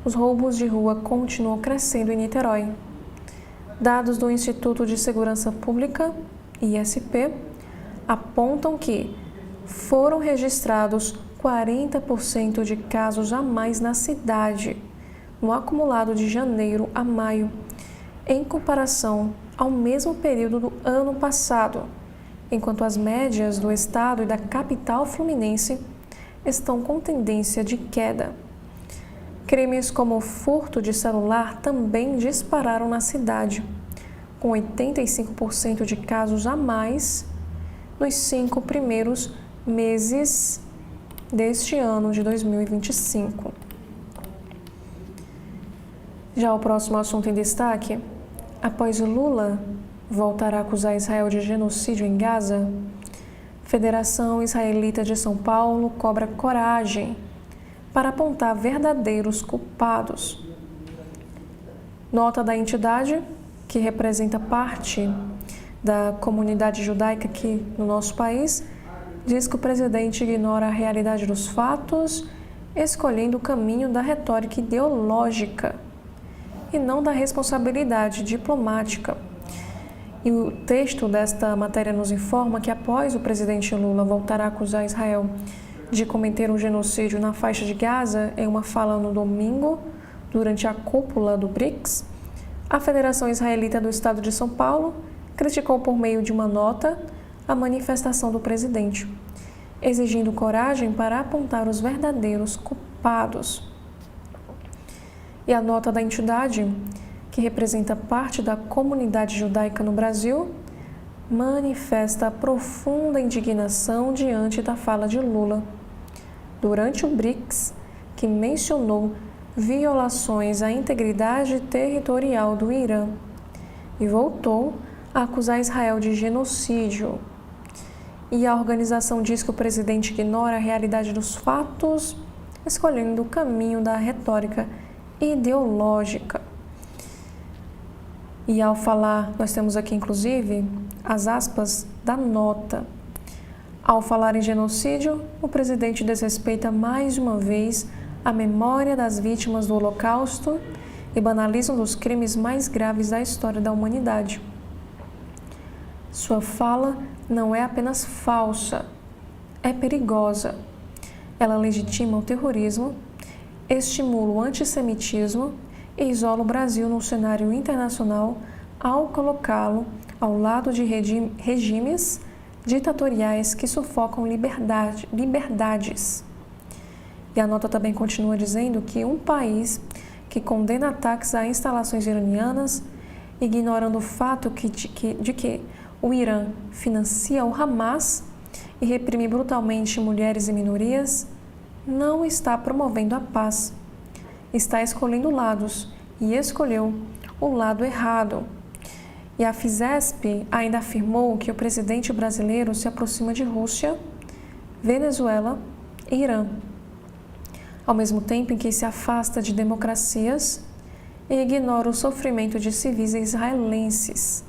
os roubos de rua continuam crescendo em Niterói. Dados do Instituto de Segurança Pública, ISP, apontam que foram registrados 40% de casos a mais na cidade, no acumulado de janeiro a maio, em comparação ao mesmo período do ano passado, enquanto as médias do estado e da capital fluminense estão com tendência de queda. Crimes como furto de celular também dispararam na cidade, com 85% de casos a mais nos 5 primeiros meses deste ano de 2025. Já o próximo assunto em destaque: após Lula voltar a acusar Israel de genocídio em Gaza, Federação Israelita de São Paulo cobra coragem para apontar verdadeiros culpados. Nota da entidade, que representa parte da comunidade judaica aqui no nosso país, diz que o presidente ignora a realidade dos fatos, escolhendo o caminho da retórica ideológica e não da responsabilidade diplomática. E o texto desta matéria nos informa que após o presidente Lula voltar a acusar Israel de cometer um genocídio na faixa de Gaza, em uma fala no domingo, durante a cúpula do BRICS, a Federação Israelita do Estado de São Paulo criticou por meio de uma nota a manifestação do presidente, exigindo coragem para apontar os verdadeiros culpados. E a nota da entidade, que representa parte da comunidade judaica no Brasil, manifesta profunda indignação diante da fala de Lula durante o BRICS, que mencionou violações à integridade territorial do Irã e voltou a acusar Israel de genocídio. E a organização diz que o presidente ignora a realidade dos fatos, escolhendo o caminho da retórica ideológica. E ao falar, nós temos aqui inclusive as aspas da nota. Ao falar em genocídio, o presidente desrespeita mais uma vez a memória das vítimas do Holocausto e banaliza um dos crimes mais graves da história da humanidade. Sua fala não é apenas falsa, é perigosa. Ela legitima o terrorismo, estimula o antissemitismo e isola o Brasil no cenário internacional ao colocá-lo ao lado de regimes ditatoriais que sufocam liberdades. E a nota também continua dizendo que um país que condena ataques a instalações iranianas, ignorando o fato de que o Irã financia o Hamas e reprime brutalmente mulheres e minorias, não está promovendo a paz. Está escolhendo lados e escolheu o lado errado. E a Fizesp ainda afirmou que o presidente brasileiro se aproxima de Rússia, Venezuela e Irã, ao mesmo tempo em que se afasta de democracias e ignora o sofrimento de civis israelenses,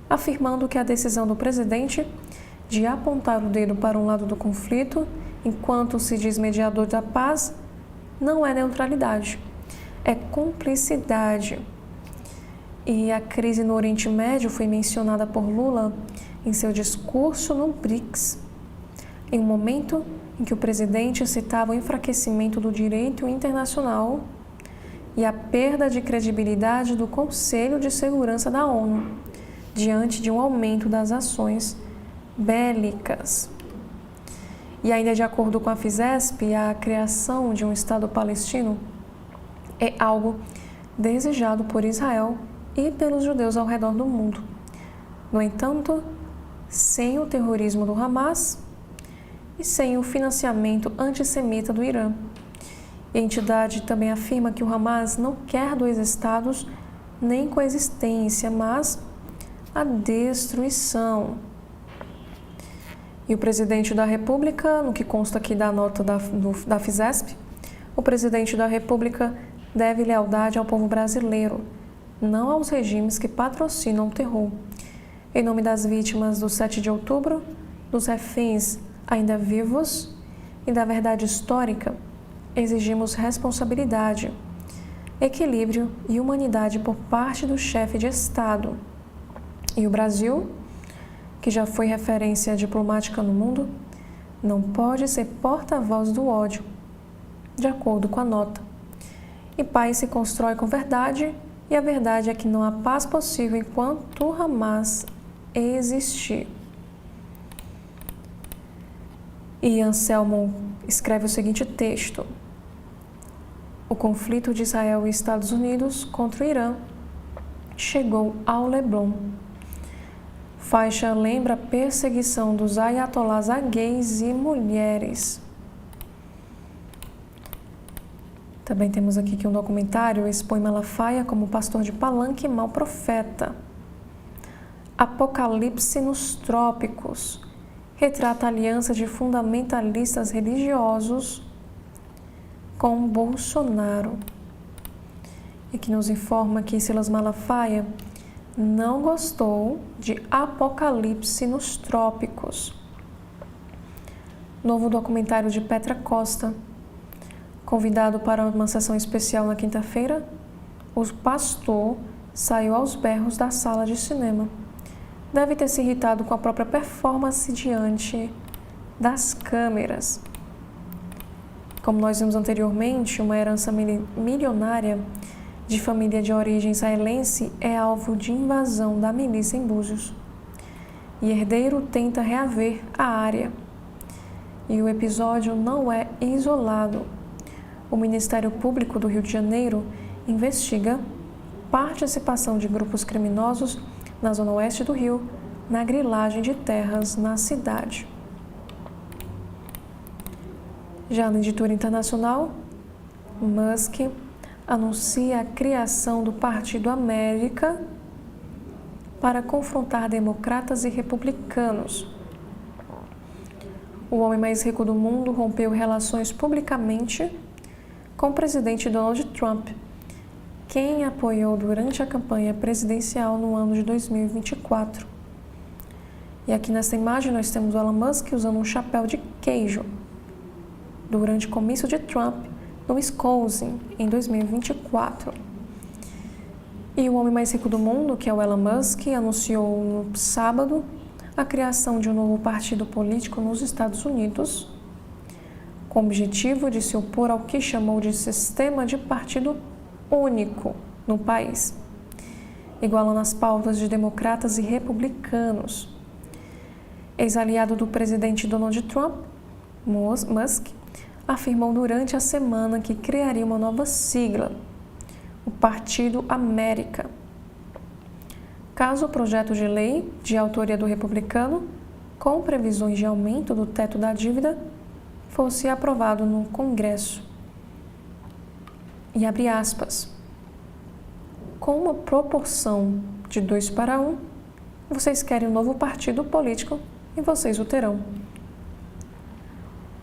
afirmando que a decisão do presidente de apontar o dedo para um lado do conflito, enquanto se diz mediador da paz, não é neutralidade, é cumplicidade. E a crise no Oriente Médio foi mencionada por Lula em seu discurso no BRICS, em um momento em que o presidente citava o enfraquecimento do direito internacional e a perda de credibilidade do Conselho de Segurança da ONU, diante de um aumento das ações bélicas. E ainda de acordo com a Fizesp, a criação de um Estado palestino é algo desejado por Israel e pelos judeus ao redor do mundo. No entanto, sem o terrorismo do Hamas e sem o financiamento antissemita do Irã. E a entidade também afirma que o Hamas não quer dois estados nem coexistência, mas a destruição. E o presidente da República, no que consta aqui da nota da Fizesp, o presidente da República deve lealdade ao povo brasileiro, não aos regimes que patrocinam o terror. Em nome das vítimas do 7 de outubro, dos reféns ainda vivos e da verdade histórica, exigimos responsabilidade, equilíbrio e humanidade por parte do chefe de Estado. E o Brasil, que já foi referência diplomática no mundo, não pode ser porta-voz do ódio, de acordo com a nota. E paz se constrói com verdade, e a verdade é que não há paz possível enquanto Hamas existir. E Anselmo escreve o seguinte texto: o conflito de Israel e Estados Unidos contra o Irã chegou ao Leblon. Faixa lembra a perseguição dos ayatolás a gays e mulheres. Também temos aqui que um documentário expõe Malafaia como pastor de Palanque e mau profeta. Apocalipse nos Trópicos retrata a aliança de fundamentalistas religiosos com Bolsonaro, e que nos informa que Silas Malafaia não gostou de Apocalipse nos Trópicos. Novo documentário de Petra Costa. Convidado para uma sessão especial na quinta-feira, o pastor saiu aos berros da sala de cinema. Deve ter se irritado com a própria performance diante das câmeras. Como nós vimos anteriormente, uma herança milionária de família de origem israelense é alvo de invasão da milícia em Búzios. E herdeiro tenta reaver a área. E o episódio não é isolado. O Ministério Público do Rio de Janeiro investiga participação de grupos criminosos na zona oeste do Rio na grilagem de terras na cidade. Já na editora internacional, Musk anuncia a criação do Partido América para confrontar democratas e republicanos. O homem mais rico do mundo rompeu relações publicamente com o presidente Donald Trump, quem apoiou durante a campanha presidencial no ano de 2024. E aqui nessa imagem nós temos o Elon Musk usando um chapéu de queijo durante o comício de Trump no Wisconsin, em 2024. E o homem mais rico do mundo, que é o Elon Musk, anunciou no sábado a criação de um novo partido político nos Estados Unidos, com o objetivo de se opor ao que chamou de sistema de partido único no país, igualando as pautas de democratas e republicanos. Ex-aliado do presidente Donald Trump, Musk afirmou durante a semana que criaria uma nova sigla, o Partido América. Caso o projeto de lei de autoria do republicano, com previsões de aumento do teto da dívida, fosse aprovado no Congresso. E abre aspas. Com uma proporção de 2:1, vocês querem um novo partido político e vocês o terão.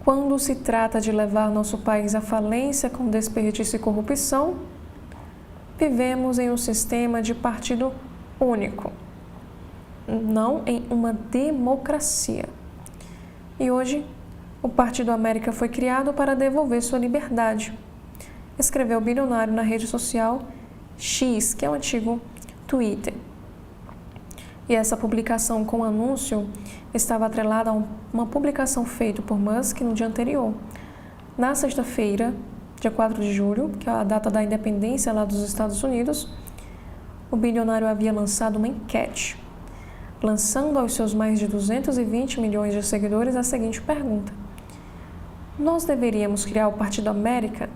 Quando se trata de levar nosso país à falência com desperdício e corrupção, vivemos em um sistema de partido único, não em uma democracia. E hoje, o Partido América foi criado para devolver sua liberdade, escreveu o bilionário na rede social X, que é o antigo Twitter. E essa publicação com anúncio estava atrelada a uma publicação feita por Musk no dia anterior. Na sexta-feira, dia 4 de julho, que é a data da independência lá dos Estados Unidos, o bilionário havia lançado uma enquete, lançando aos seus mais de 220 milhões de seguidores a seguinte pergunta: nós deveríamos criar o Partido América?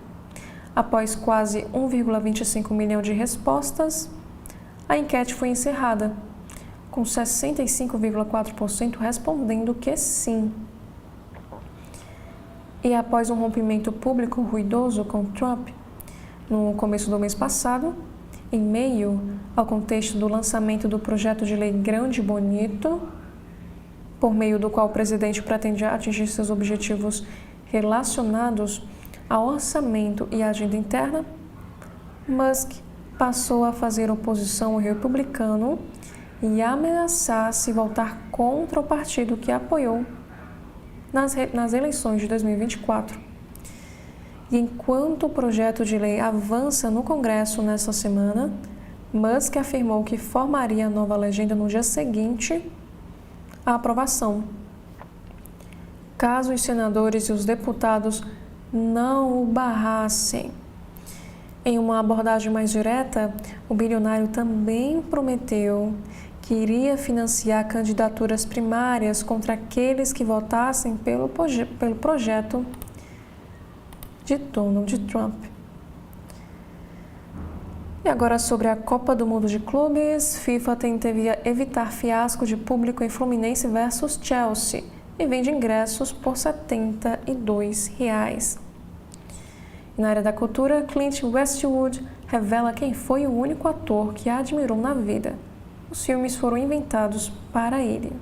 Após quase 1,25 milhão de respostas, a enquete foi encerrada, com 65,4% respondendo que sim. E após um rompimento público ruidoso com Trump, no começo do mês passado, em meio ao contexto do lançamento do projeto de lei Grande e Bonito, por meio do qual o presidente pretende atingir seus objetivos relacionados a orçamento e agenda interna, Musk passou a fazer oposição ao republicano e ameaçar se voltar contra o partido que apoiou nas eleições de 2024. E enquanto o projeto de lei avança no Congresso nesta semana, Musk afirmou que formaria a nova legenda no dia seguinte a aprovação. Caso os senadores e os deputados não o barrassem. Em uma abordagem mais direta, o bilionário também prometeu que iria financiar candidaturas primárias contra aqueles que votassem pelo projeto de Donald Trump. E agora sobre a Copa do Mundo de Clubes, FIFA tenta evitar fiasco de público em Fluminense versus Chelsea e vende ingressos por R$ 72. E na área da cultura, Clint Eastwood revela quem foi o único ator que a admirou na vida. Os filmes foram inventados para ele.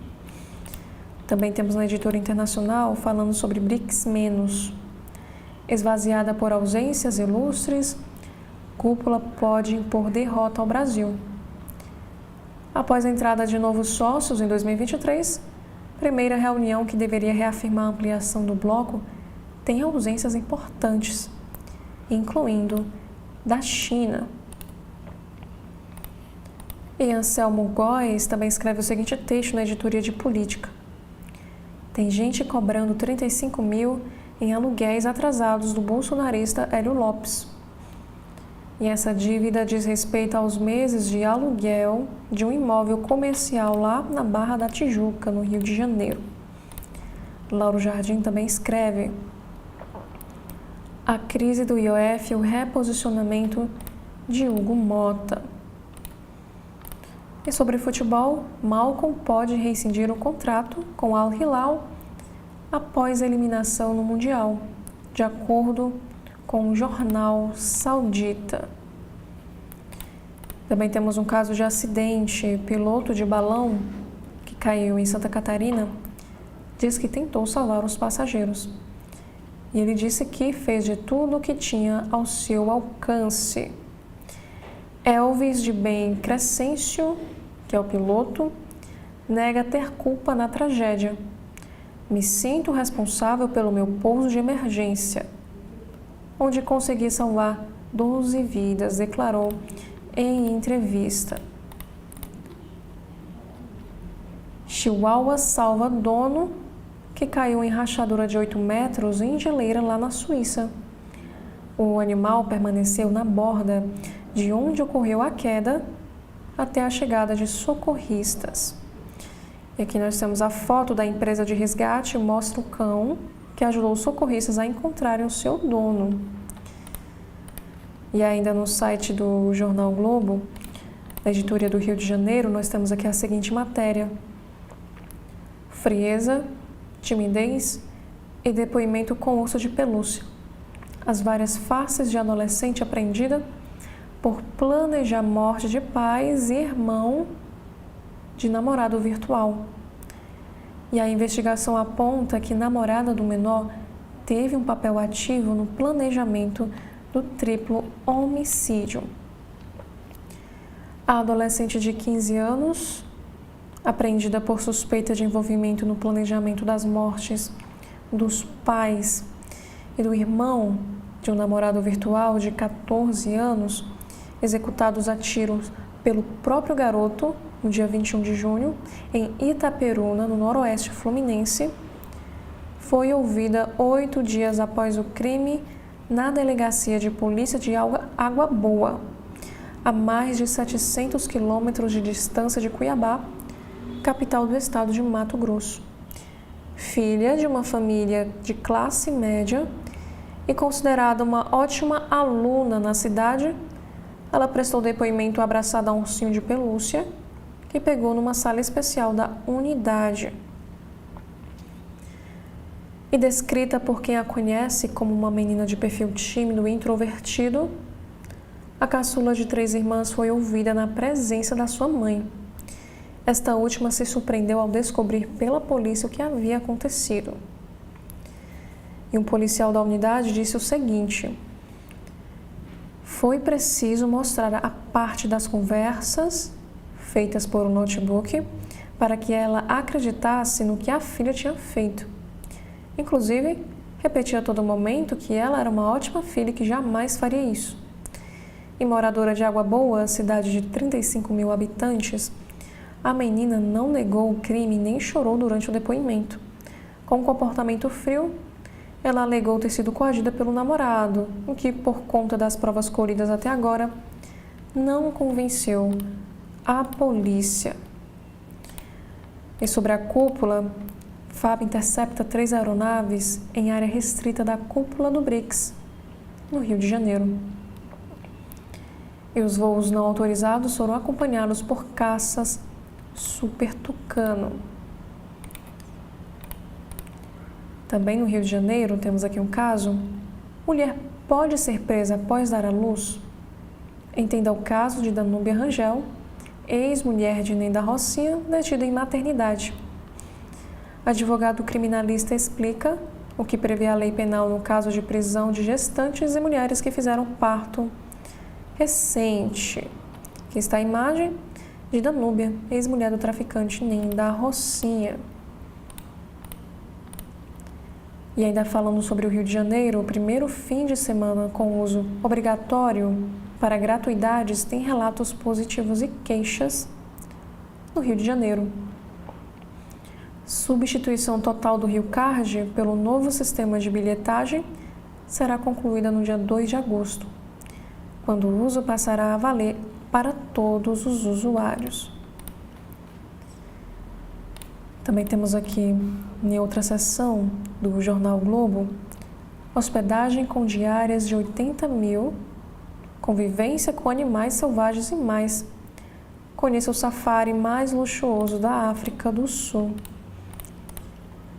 Também temos na editora internacional falando sobre BRICS menos. Esvaziada por ausências ilustres, Cúpula pode impor derrota ao Brasil. Após a entrada de novos sócios em 2023, primeira reunião que deveria reafirmar a ampliação do bloco tem ausências importantes, incluindo da China. E Anselmo Góes também escreve o seguinte texto na editoria de política. Tem gente cobrando 35 mil em aluguéis atrasados do bolsonarista Hélio Lopes. E essa dívida diz respeito aos meses de aluguel de um imóvel comercial lá na Barra da Tijuca, no Rio de Janeiro. Lauro Jardim também escreve: a crise do IOF e o reposicionamento de Hugo Mota. E sobre futebol, Malcom pode rescindir o contrato com Al Hilal após a eliminação no Mundial, de acordo com o jornal saudita. Também temos um caso de acidente. Piloto de balão que caiu em Santa Catarina diz que tentou salvar os passageiros. E ele disse que fez de tudo o que tinha ao seu alcance. Elvis de Bem Crescêncio, que é o piloto, nega ter culpa na tragédia. Me sinto responsável pelo meu pouso de emergência, onde consegui salvar 12 vidas, declarou em entrevista. Chihuahua salva dono que caiu em rachadura de 8 metros em geleira lá na Suíça. O animal permaneceu na borda de onde ocorreu a queda até a chegada de socorristas. E aqui nós temos a foto da empresa de resgate, mostra o cão que ajudou os socorristas a encontrarem o seu dono. E ainda no site do Jornal Globo, da editoria do Rio de Janeiro, nós temos aqui a seguinte matéria: frieza, timidez e depoimento com urso de pelúcia. As várias faces de adolescente apreendida por planejar morte de pais e irmão de namorado virtual. E a investigação aponta que namorada do menor teve um papel ativo no planejamento do triplo homicídio. A adolescente de 15 anos, apreendida por suspeita de envolvimento no planejamento das mortes dos pais e do irmão de um namorado virtual de 14 anos, executados a tiros pelo próprio garoto no dia 21 de junho, em Itaperuna, no noroeste fluminense, foi ouvida 8 dias após o crime na delegacia de polícia de Água Boa, a mais de 700 quilômetros de distância de Cuiabá, capital do estado de Mato Grosso. Filha de uma família de classe média e considerada uma ótima aluna na cidade, ela prestou depoimento abraçada a um ursinho de pelúcia que pegou numa sala especial da unidade. E descrita por quem a conhece como uma menina de perfil tímido e introvertido, a caçula de 3 irmãs foi ouvida na presença da sua mãe. Esta última se surpreendeu ao descobrir pela polícia o que havia acontecido. E um policial da unidade disse o seguinte: foi preciso mostrar a parte das conversas feitas por um notebook para que ela acreditasse no que a filha tinha feito. Inclusive, repetia a todo momento que ela era uma ótima filha e que jamais faria isso. E moradora de Água Boa, cidade de 35 mil habitantes, a menina não negou o crime nem chorou durante o depoimento. Com um comportamento frio, ela alegou ter sido coagida pelo namorado, o que, por conta das provas colhidas até agora, não convenceu a polícia. E sobre a cúpula, FAB intercepta 3 aeronaves em área restrita da cúpula do BRICS, no Rio de Janeiro. E os voos não autorizados foram acompanhados por caças Super Tucano. Também no Rio de Janeiro, temos aqui um caso. Mulher pode ser presa após dar à luz? Entenda o caso de Danúbia Rangel, ex-mulher de Ney da Rocinha, detida em maternidade. Advogado criminalista explica o que prevê a lei penal no caso de prisão de gestantes e mulheres que fizeram parto recente. Aqui está a imagem de Danúbia, ex-mulher do traficante Ney da Rocinha. E ainda falando sobre o Rio de Janeiro, o primeiro fim de semana com uso obrigatório para gratuidades tem relatos positivos e queixas no Rio de Janeiro. Substituição total do Rio Card pelo novo sistema de bilhetagem será concluída no dia 2 de agosto, quando o uso passará a valer para todos os usuários. Também temos aqui, em outra seção do Jornal Globo, hospedagem com diárias de 80 mil, convivência com animais selvagens e mais. Conheça o safari mais luxuoso da África do Sul.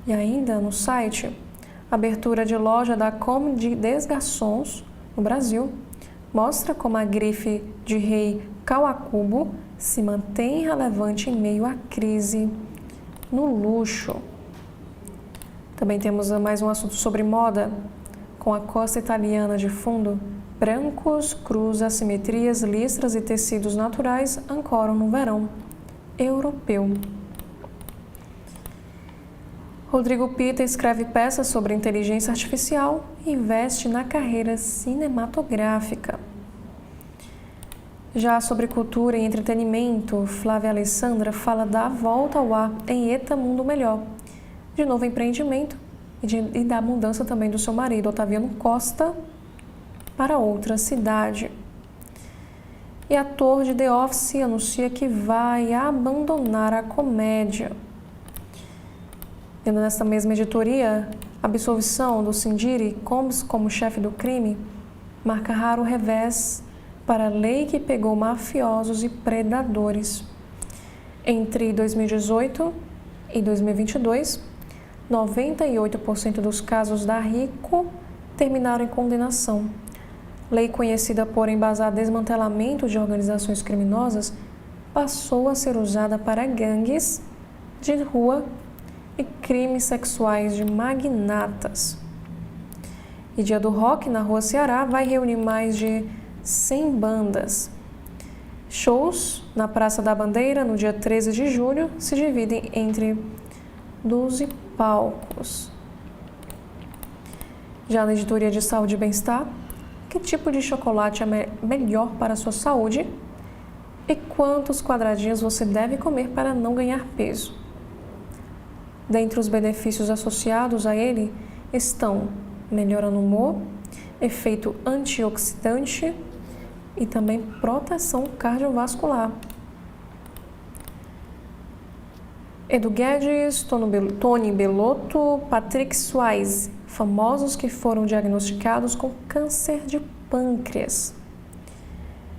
E ainda no site, abertura de loja da Comme des Garçons, no Brasil, mostra como a grife de rei Kawakubo se mantém relevante em meio à crise no luxo. Também temos mais um assunto sobre moda, com a costa italiana de fundo. Brancos, cruz, assimetrias, listras e tecidos naturais ancoram no verão europeu. Rodrigo Pita escreve peças sobre inteligência artificial e investe na carreira cinematográfica. Já sobre cultura e entretenimento, Flávia Alessandra fala da volta ao ar em Eta Mundo Melhor, de novo empreendimento e da mudança também do seu marido, Otaviano Costa, para outra cidade. E ator de The Office anuncia que vai abandonar a comédia. E nesta mesma editoria, a absolvição do Sindiri Combs como chefe do crime marca raro revés para a lei que pegou mafiosos e predadores. Entre 2018 e 2022, 98% dos casos da RICO terminaram em condenação. Lei conhecida por embasar desmantelamento de organizações criminosas passou a ser usada para gangues de rua e crimes sexuais de magnatas. E Dia do Rock na Rua Ceará vai reunir mais de 100 bandas. Shows na Praça da Bandeira, no dia 13 de julho, se dividem entre 12 palcos. Já na editoria de Saúde e Bem-Estar, que tipo de chocolate é melhor para a sua saúde e quantos quadradinhos você deve comer para não ganhar peso. Dentre os benefícios associados a ele estão melhora no humor, efeito antioxidante e também proteção cardiovascular. Edu Guedes, Tony Belotto, Patrick Swayze, famosos que foram diagnosticados com câncer de pâncreas.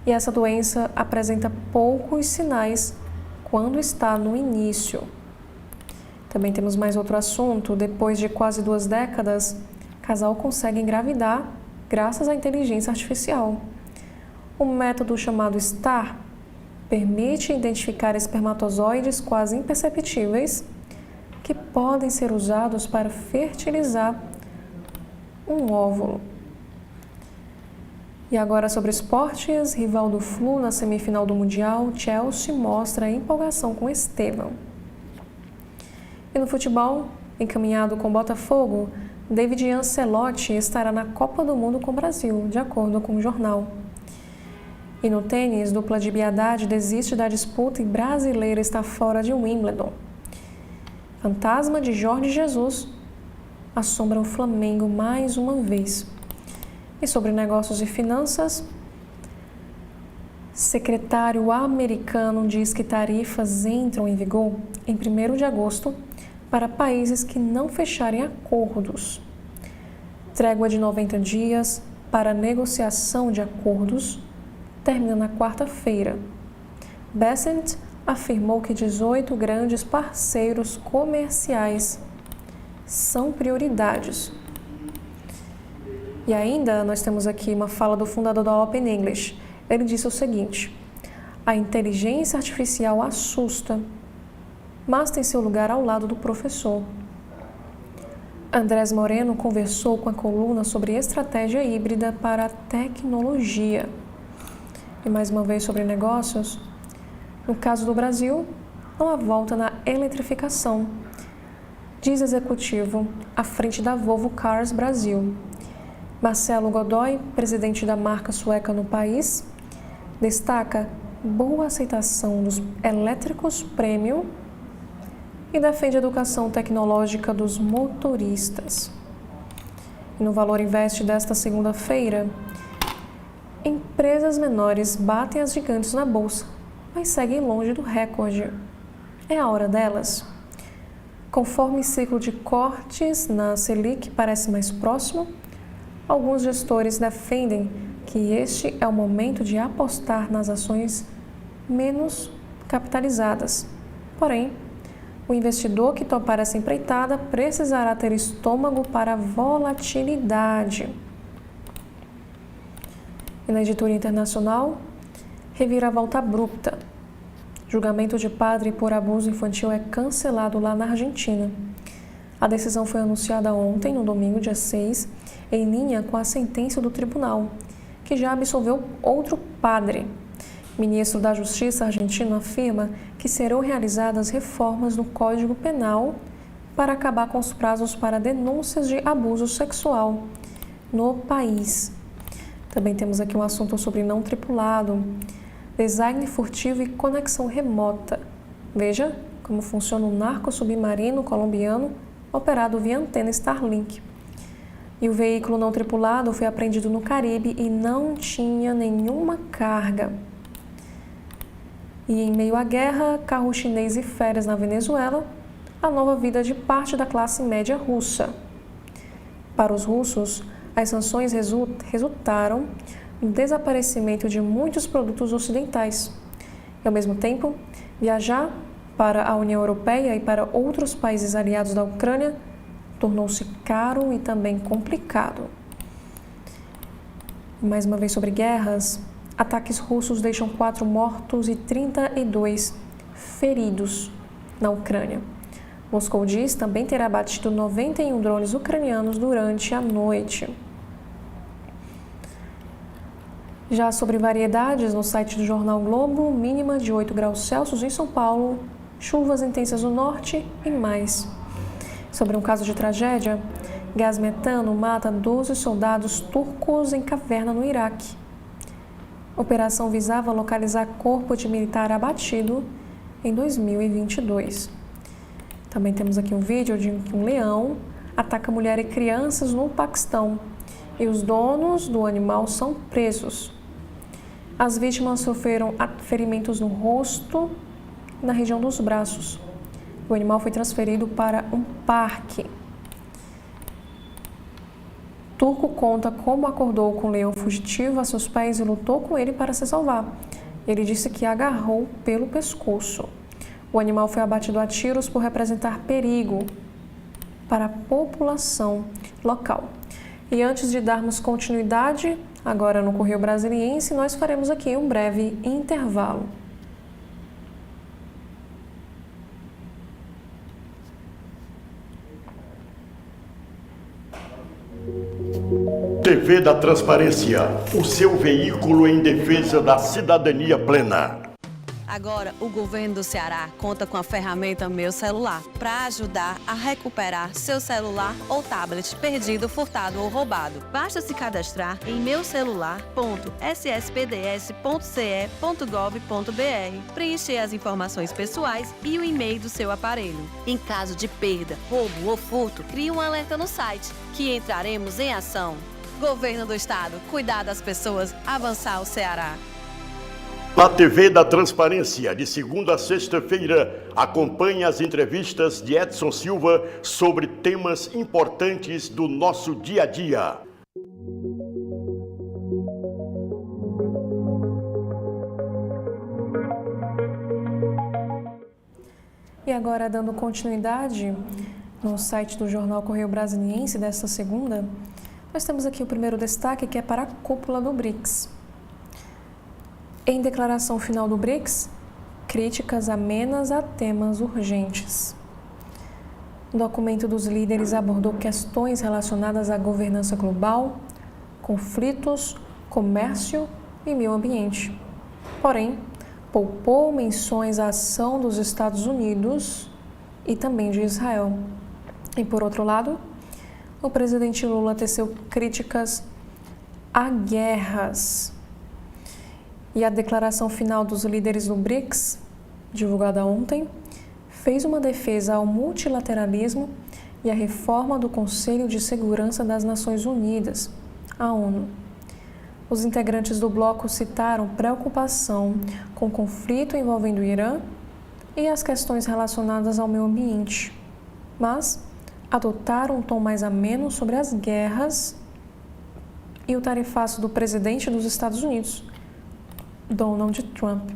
E essa doença apresenta poucos sinais quando está no início. Também temos mais outro assunto. Depois de quase 2 décadas, casal consegue engravidar graças à inteligência artificial. O método chamado STAR permite identificar espermatozoides quase imperceptíveis que podem ser usados para fertilizar um óvulo. E agora sobre esportes, rival do Flu na semifinal do Mundial, Chelsea mostra a empolgação com Estevão. E no futebol, encaminhado com Botafogo, David Ancelotti estará na Copa do Mundo com o Brasil, de acordo com o jornal. E no tênis, dupla de Biadade desiste da disputa e brasileira está fora de Wimbledon. Fantasma de Jorge Jesus assombra o Flamengo mais uma vez. E sobre negócios e finanças, secretário americano diz que tarifas entram em vigor em 1º de agosto para países que não fecharem acordos. Trégua de 90 dias para negociação de acordos termina na quarta-feira. Bessent afirmou que 18 grandes parceiros comerciais são prioridades. E ainda nós temos aqui uma fala do fundador da Open English. Ele disse o seguinte: a inteligência artificial assusta, mas tem seu lugar ao lado do professor. Andrés Moreno conversou com a coluna sobre estratégia híbrida para a tecnologia. E mais uma vez sobre negócios, no caso do Brasil, não há volta na eletrificação, diz executivo à frente da Volvo Cars Brasil. Marcelo Godoy, presidente da marca sueca no país, destaca boa aceitação dos elétricos premium e defende a educação tecnológica dos motoristas. E no Valor Invest desta segunda-feira, empresas menores batem as gigantes na bolsa, mas seguem longe do recorde. É a hora delas? Conforme o ciclo de cortes na Selic parece mais próximo, alguns gestores defendem que este é o momento de apostar nas ações menos capitalizadas. Porém, o investidor que topar essa empreitada precisará ter estômago para a volatilidade. E na editoria internacional, reviravolta abrupta. Julgamento de padre por abuso infantil é cancelado lá na Argentina. A decisão foi anunciada ontem, no domingo, dia 6, em linha com a sentença do tribunal, que já absolveu outro padre. O ministro da Justiça argentino afirma que serão realizadas reformas no Código Penal para acabar com os prazos para denúncias de abuso sexual no país. Também temos aqui um assunto sobre não tripulado, design furtivo e conexão remota. Veja como funciona o narco submarino colombiano operado via antena Starlink. E o veículo não tripulado foi apreendido no Caribe e não tinha nenhuma carga. E em meio à guerra, carro chinês e férias na Venezuela, a nova vida de parte da classe média russa. Para os russos, as sanções resultaram no desaparecimento de muitos produtos ocidentais. E, ao mesmo tempo, viajar para a União Europeia e para outros países aliados da Ucrânia tornou-se caro e também complicado. Mais uma vez sobre guerras, ataques russos deixam 4 mortos e 32 feridos na Ucrânia. Moscou diz também ter abatido 91 drones ucranianos durante a noite. Já sobre variedades, no site do Jornal Globo, mínima de 8 graus Celsius em São Paulo, chuvas intensas no norte e mais. Sobre um caso de tragédia, gás metano mata 12 soldados turcos em caverna no Iraque. A operação visava localizar corpo de militar abatido em 2022. Também temos aqui um vídeo de um leão ataca mulher e crianças no Paquistão e os donos do animal são presos. As vítimas sofreram ferimentos no rosto e na região dos braços. O animal foi transferido para um parque. Turco conta como acordou com o leão fugitivo a seus pés e lutou com ele para se salvar. Ele disse que agarrou pelo pescoço. O animal foi abatido a tiros por representar perigo para a população local. E antes de darmos continuidade, agora no Correio Brasiliense, nós faremos aqui um breve intervalo. TV da Transparência, o seu veículo em defesa da cidadania plena. Agora, o governo do Ceará conta com a ferramenta Meu Celular para ajudar a recuperar seu celular ou tablet perdido, furtado ou roubado. Basta se cadastrar em meucelular.sspds.ce.gov.br, preencher as informações pessoais e o e-mail do seu aparelho. Em caso de perda, roubo ou furto, crie um alerta no site, que entraremos em ação. Governo do Estado, cuidar das pessoas, avançar o Ceará. Na TV da Transparência, de segunda a sexta-feira, acompanhe as entrevistas de Edson Silva sobre temas importantes do nosso dia a dia. E agora, dando continuidade no site do Jornal Correio Brasiliense desta segunda, nós temos aqui o primeiro destaque, que é para a cúpula do BRICS. Em declaração final do BRICS, críticas amenas a temas urgentes. O documento dos líderes abordou questões relacionadas à governança global, conflitos, comércio e meio ambiente. Porém, poupou menções à ação dos Estados Unidos e também de Israel. E, por outro lado, o presidente Lula teceu críticas a guerras. E a declaração final dos líderes do BRICS, divulgada ontem, fez uma defesa ao multilateralismo e à reforma do Conselho de Segurança das Nações Unidas, a ONU. Os integrantes do bloco citaram preocupação com o conflito envolvendo o Irã e as questões relacionadas ao meio ambiente, mas adotaram um tom mais ameno sobre as guerras e o tarifaço do presidente dos Estados Unidos, Donald Trump.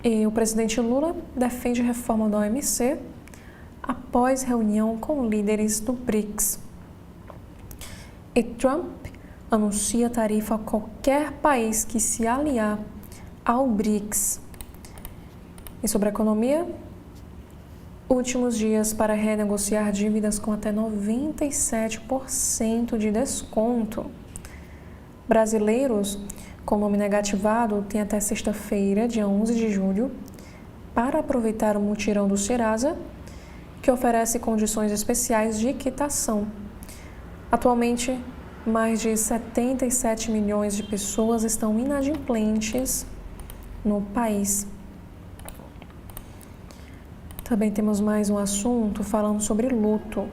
E o presidente Lula defende reforma da OMC após reunião com líderes do BRICS. E Trump anuncia tarifa a qualquer país que se aliar ao BRICS. E sobre a economia, últimos dias para renegociar dívidas com até 97% de desconto. Brasileiros com nome negativado têm até sexta-feira, dia 11 de julho, para aproveitar o mutirão do Serasa, que oferece condições especiais de quitação. Atualmente, mais de 77 milhões de pessoas estão inadimplentes no país. Também temos mais um assunto falando sobre luto.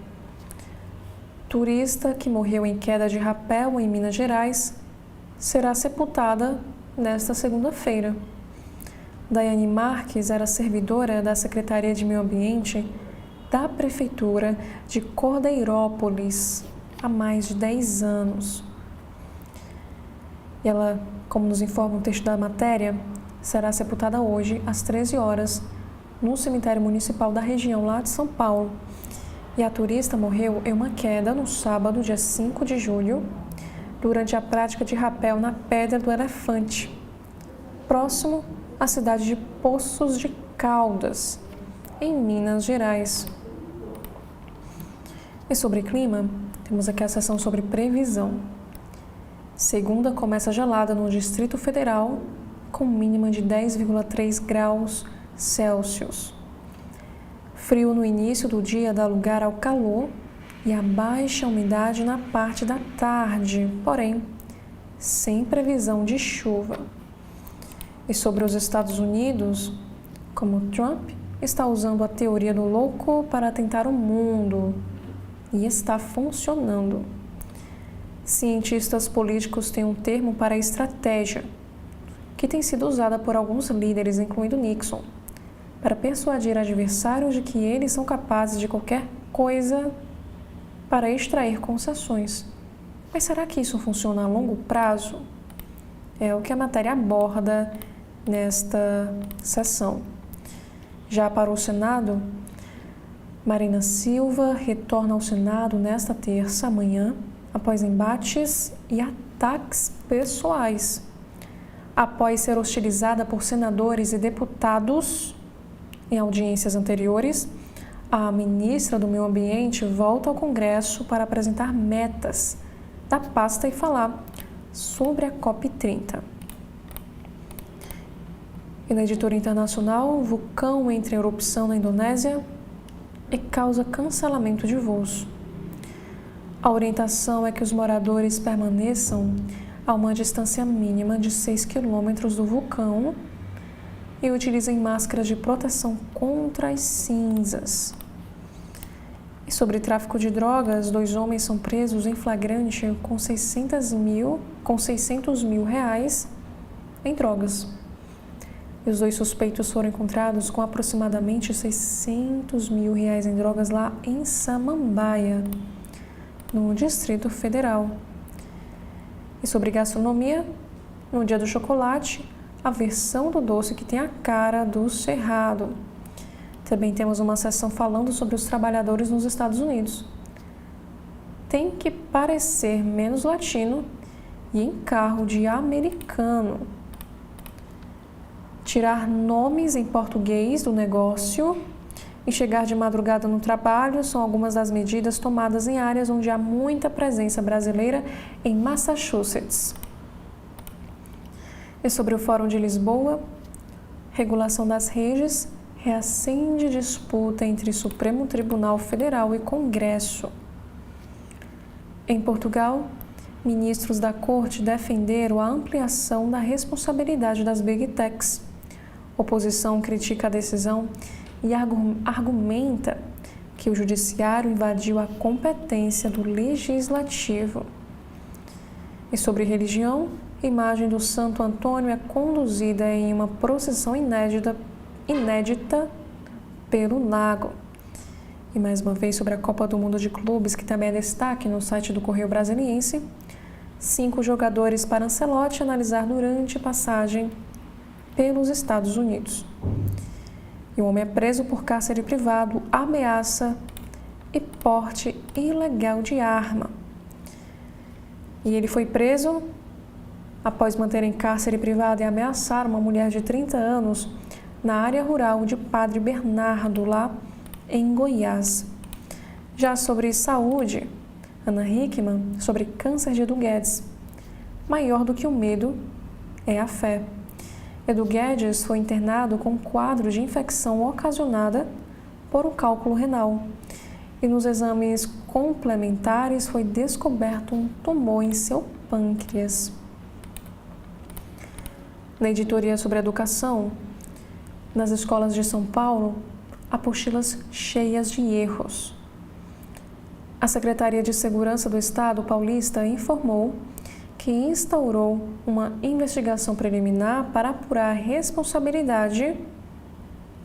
Turista que morreu em queda de rapel em Minas Gerais será sepultada nesta segunda-feira. Daiane Marques era servidora da Secretaria de Meio Ambiente da Prefeitura de Cordeirópolis há mais de 10 anos. E ela, como nos informa o texto da matéria, será sepultada hoje às 13 horas no cemitério municipal da região lá de São Paulo. E a turista morreu em uma queda no sábado, dia 5 de julho, durante a prática de rapel na Pedra do Elefante, próximo à cidade de Poços de Caldas, em Minas Gerais. E sobre clima, temos aqui a seção sobre previsão. Segunda começa gelada no Distrito Federal, com mínima de 10,3 graus Celsius. Frio no início do dia dá lugar ao calor e a baixa umidade na parte da tarde, porém, sem previsão de chuva. E sobre os Estados Unidos, como Trump está usando a teoria do louco para tentar o mundo, e está funcionando. Cientistas políticos têm um termo para a estratégia, que tem sido usada por alguns líderes, incluindo Nixon, para persuadir adversários de que eles são capazes de qualquer coisa para extrair concessões. Mas será que isso funciona a longo prazo? É o que a matéria aborda nesta sessão. Já para o Senado, Marina Silva retorna ao Senado nesta terça, amanhã, após embates e ataques pessoais. Após ser hostilizada por senadores e deputados em audiências anteriores, a ministra do Meio Ambiente volta ao Congresso para apresentar metas da pasta e falar sobre a COP30. E na editora internacional, vulcão entra em erupção na Indonésia e causa cancelamento de voos. A orientação é que os moradores permaneçam a uma distância mínima de 6 quilômetros do vulcão e utilizem máscaras de proteção contra as cinzas. E sobre tráfico de drogas, 2 homens são presos em flagrante com 600 mil reais em drogas. E os 2 suspeitos foram encontrados com aproximadamente 600 mil reais em drogas lá em Samambaia, no Distrito Federal. E sobre gastronomia, no Dia do Chocolate, a versão do doce que tem a cara do Cerrado. Também temos uma seção falando sobre os trabalhadores nos Estados Unidos. Tem que parecer menos latino e em carro de americano. Tirar nomes em português do negócio e chegar de madrugada no trabalho são algumas das medidas tomadas em áreas onde há muita presença brasileira em Massachusetts. E sobre o Fórum de Lisboa, regulação das redes reacende disputa entre Supremo Tribunal Federal e Congresso. Em Portugal, ministros da Corte defenderam a ampliação da responsabilidade das Big Techs. Oposição critica a decisão e argumenta que o Judiciário invadiu a competência do Legislativo. E sobre religião, a imagem do Santo Antônio é conduzida em uma procissão inédita pelo lago. E mais uma vez sobre a Copa do Mundo de Clubes, que também é destaque no site do Correio Brasiliense, 5 jogadores para Ancelotti analisar durante passagem pelos Estados Unidos. E o homem é preso por cárcere privado, ameaça e porte ilegal de arma. E ele foi preso após manter em cárcere privado e ameaçar uma mulher de 30 anos na área rural de Padre Bernardo, lá em Goiás. Já sobre saúde, Ana Hickman, sobre câncer de Edu Guedes. Maior do que o medo é a fé. Edu Guedes foi internado com um quadro de infecção ocasionada por um cálculo renal. E nos exames complementares foi descoberto um tumor em seu pâncreas. Na editoria sobre educação, nas escolas de São Paulo, apostilas cheias de erros. A Secretaria de Segurança do Estado paulista informou que instaurou uma investigação preliminar para apurar a responsabilidade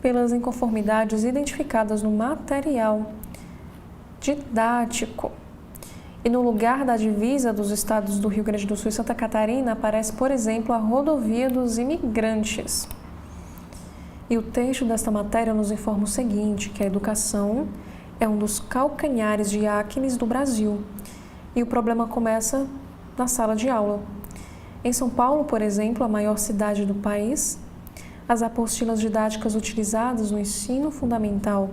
pelas inconformidades identificadas no material didático. E no lugar da divisa dos estados do Rio Grande do Sul e Santa Catarina aparece, por exemplo, a rodovia dos imigrantes. E o texto desta matéria nos informa o seguinte, que a educação é um dos calcanhares de Aquiles do Brasil. E o problema começa na sala de aula. Em São Paulo, por exemplo, a maior cidade do país, as apostilas didáticas utilizadas no ensino fundamental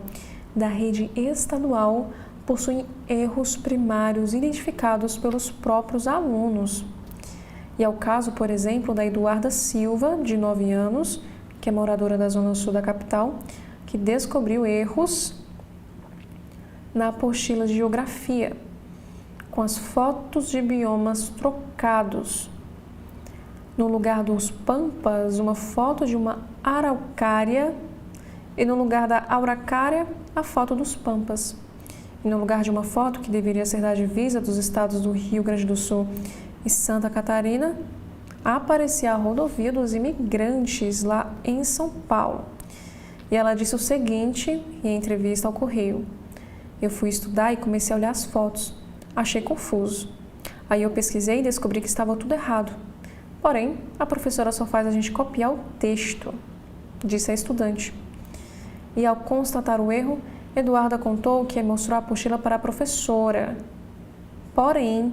da rede estadual possuem erros primários identificados pelos próprios alunos. E é o caso, por exemplo, da Eduarda Silva, de 9 anos, que é moradora da zona sul da capital, que descobriu erros na apostila de geografia, com as fotos de biomas trocados. No lugar dos pampas, uma foto de uma araucária, e no lugar da araucária, a foto dos pampas. E no lugar de uma foto que deveria ser da divisa dos estados do Rio Grande do Sul e Santa Catarina, aparecia a rodovia dos imigrantes lá em São Paulo. E ela disse o seguinte em entrevista ao Correio: eu fui estudar e comecei a olhar as fotos. Achei confuso. Aí eu pesquisei e descobri que estava tudo errado. Porém, a professora só faz a gente copiar o texto, disse a estudante. E ao constatar o erro, Eduarda contou que mostrou a apostila para a professora. Porém,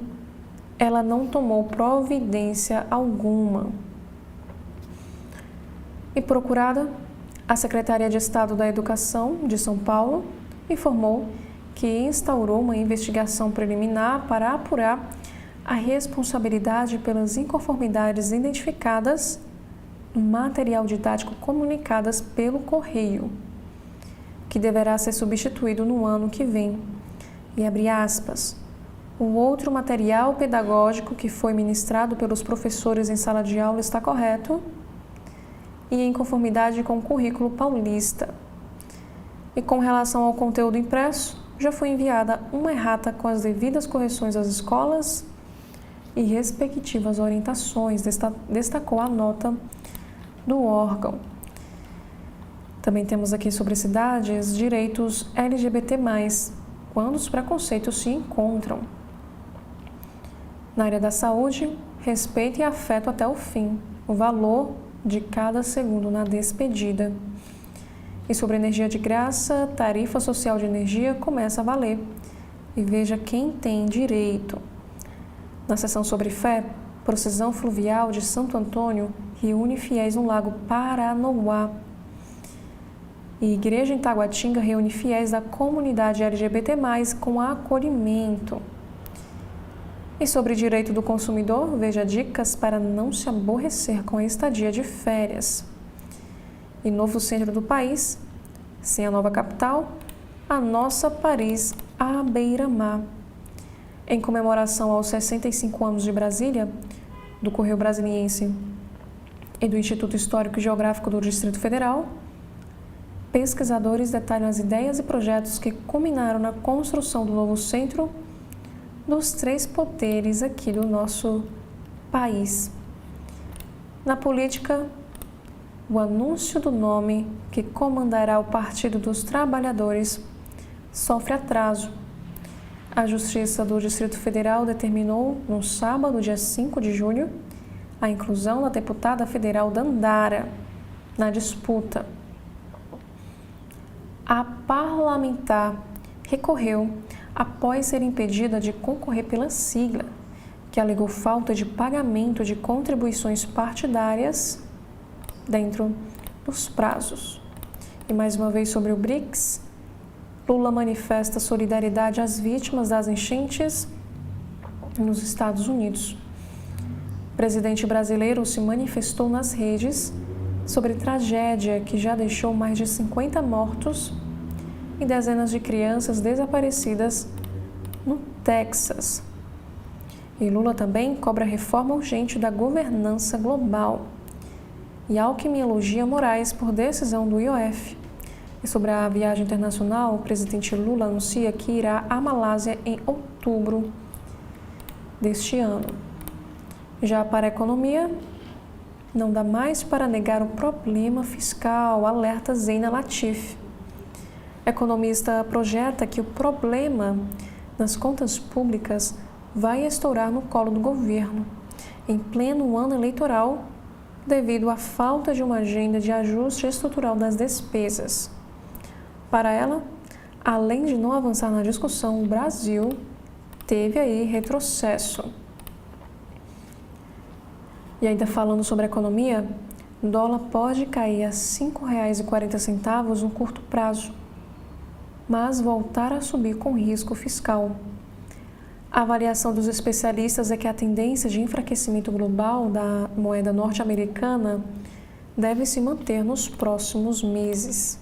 ela não tomou providência alguma. E procurada, a Secretaria de Estado da Educação de São Paulo informou que instaurou uma investigação preliminar para apurar a responsabilidade pelas inconformidades identificadas material didático comunicadas pelo correio, que deverá ser substituído no ano que vem. E abre aspas, o outro material pedagógico que foi ministrado pelos professores em sala de aula está correto e em conformidade com o currículo paulista. E com relação ao conteúdo impresso, já foi enviada uma errata com as devidas correções às escolas e respectivas orientações, destacou a nota do órgão. Também temos aqui sobre cidades, direitos LGBT+, quando os preconceitos se encontram. Na área da saúde, respeito e afeto até o fim, o valor de cada segundo na despedida. E sobre energia de graça, tarifa social de energia começa a valer. E veja quem tem direito. Na sessão sobre fé, procissão fluvial de Santo Antônio reúne fiéis no Lago Paranoá. E Igreja em Taguatinga reúne fiéis da comunidade LGBT+, com acolhimento. E sobre direito do consumidor, veja dicas para não se aborrecer com a estadia de férias. E novo centro do país, sem a nova capital, a nossa Paris à beira-mar. Em comemoração aos 65 anos de Brasília, do Correio Brasiliense e do Instituto Histórico e Geográfico do Distrito Federal, pesquisadores detalham as ideias e projetos que culminaram na construção do novo centro dos 3 poderes aqui do nosso país. Na política, o anúncio do nome que comandará o Partido dos Trabalhadores sofre atraso. A Justiça do Distrito Federal determinou, no sábado, dia 5 de julho, a inclusão da deputada federal Dandara na disputa. A parlamentar recorreu após ser impedida de concorrer pela sigla, que alegou falta de pagamento de contribuições partidárias dentro dos prazos. E mais uma vez sobre o BRICS, Lula manifesta solidariedade às vítimas das enchentes nos Estados Unidos. O presidente brasileiro se manifestou nas redes sobre tragédia que já deixou mais de 50 mortos e dezenas de crianças desaparecidas no Texas. E Lula também cobra reforma urgente da governança global. E Alckmin elogia Moraes por decisão do IOF. E sobre a viagem internacional, o presidente Lula anuncia que irá à Malásia em outubro deste ano. Já para a economia, não dá mais para negar o problema fiscal, alerta Zeina Latif. Economista projeta que o problema nas contas públicas vai estourar no colo do governo, em pleno ano eleitoral, devido à falta de uma agenda de ajuste estrutural das despesas. Para ela, além de não avançar na discussão, o Brasil teve aí retrocesso. E ainda falando sobre a economia, o dólar pode cair a R$ 5,40 no curto prazo, mas voltar a subir com risco fiscal. A avaliação dos especialistas é que a tendência de enfraquecimento global da moeda norte-americana deve se manter nos próximos meses.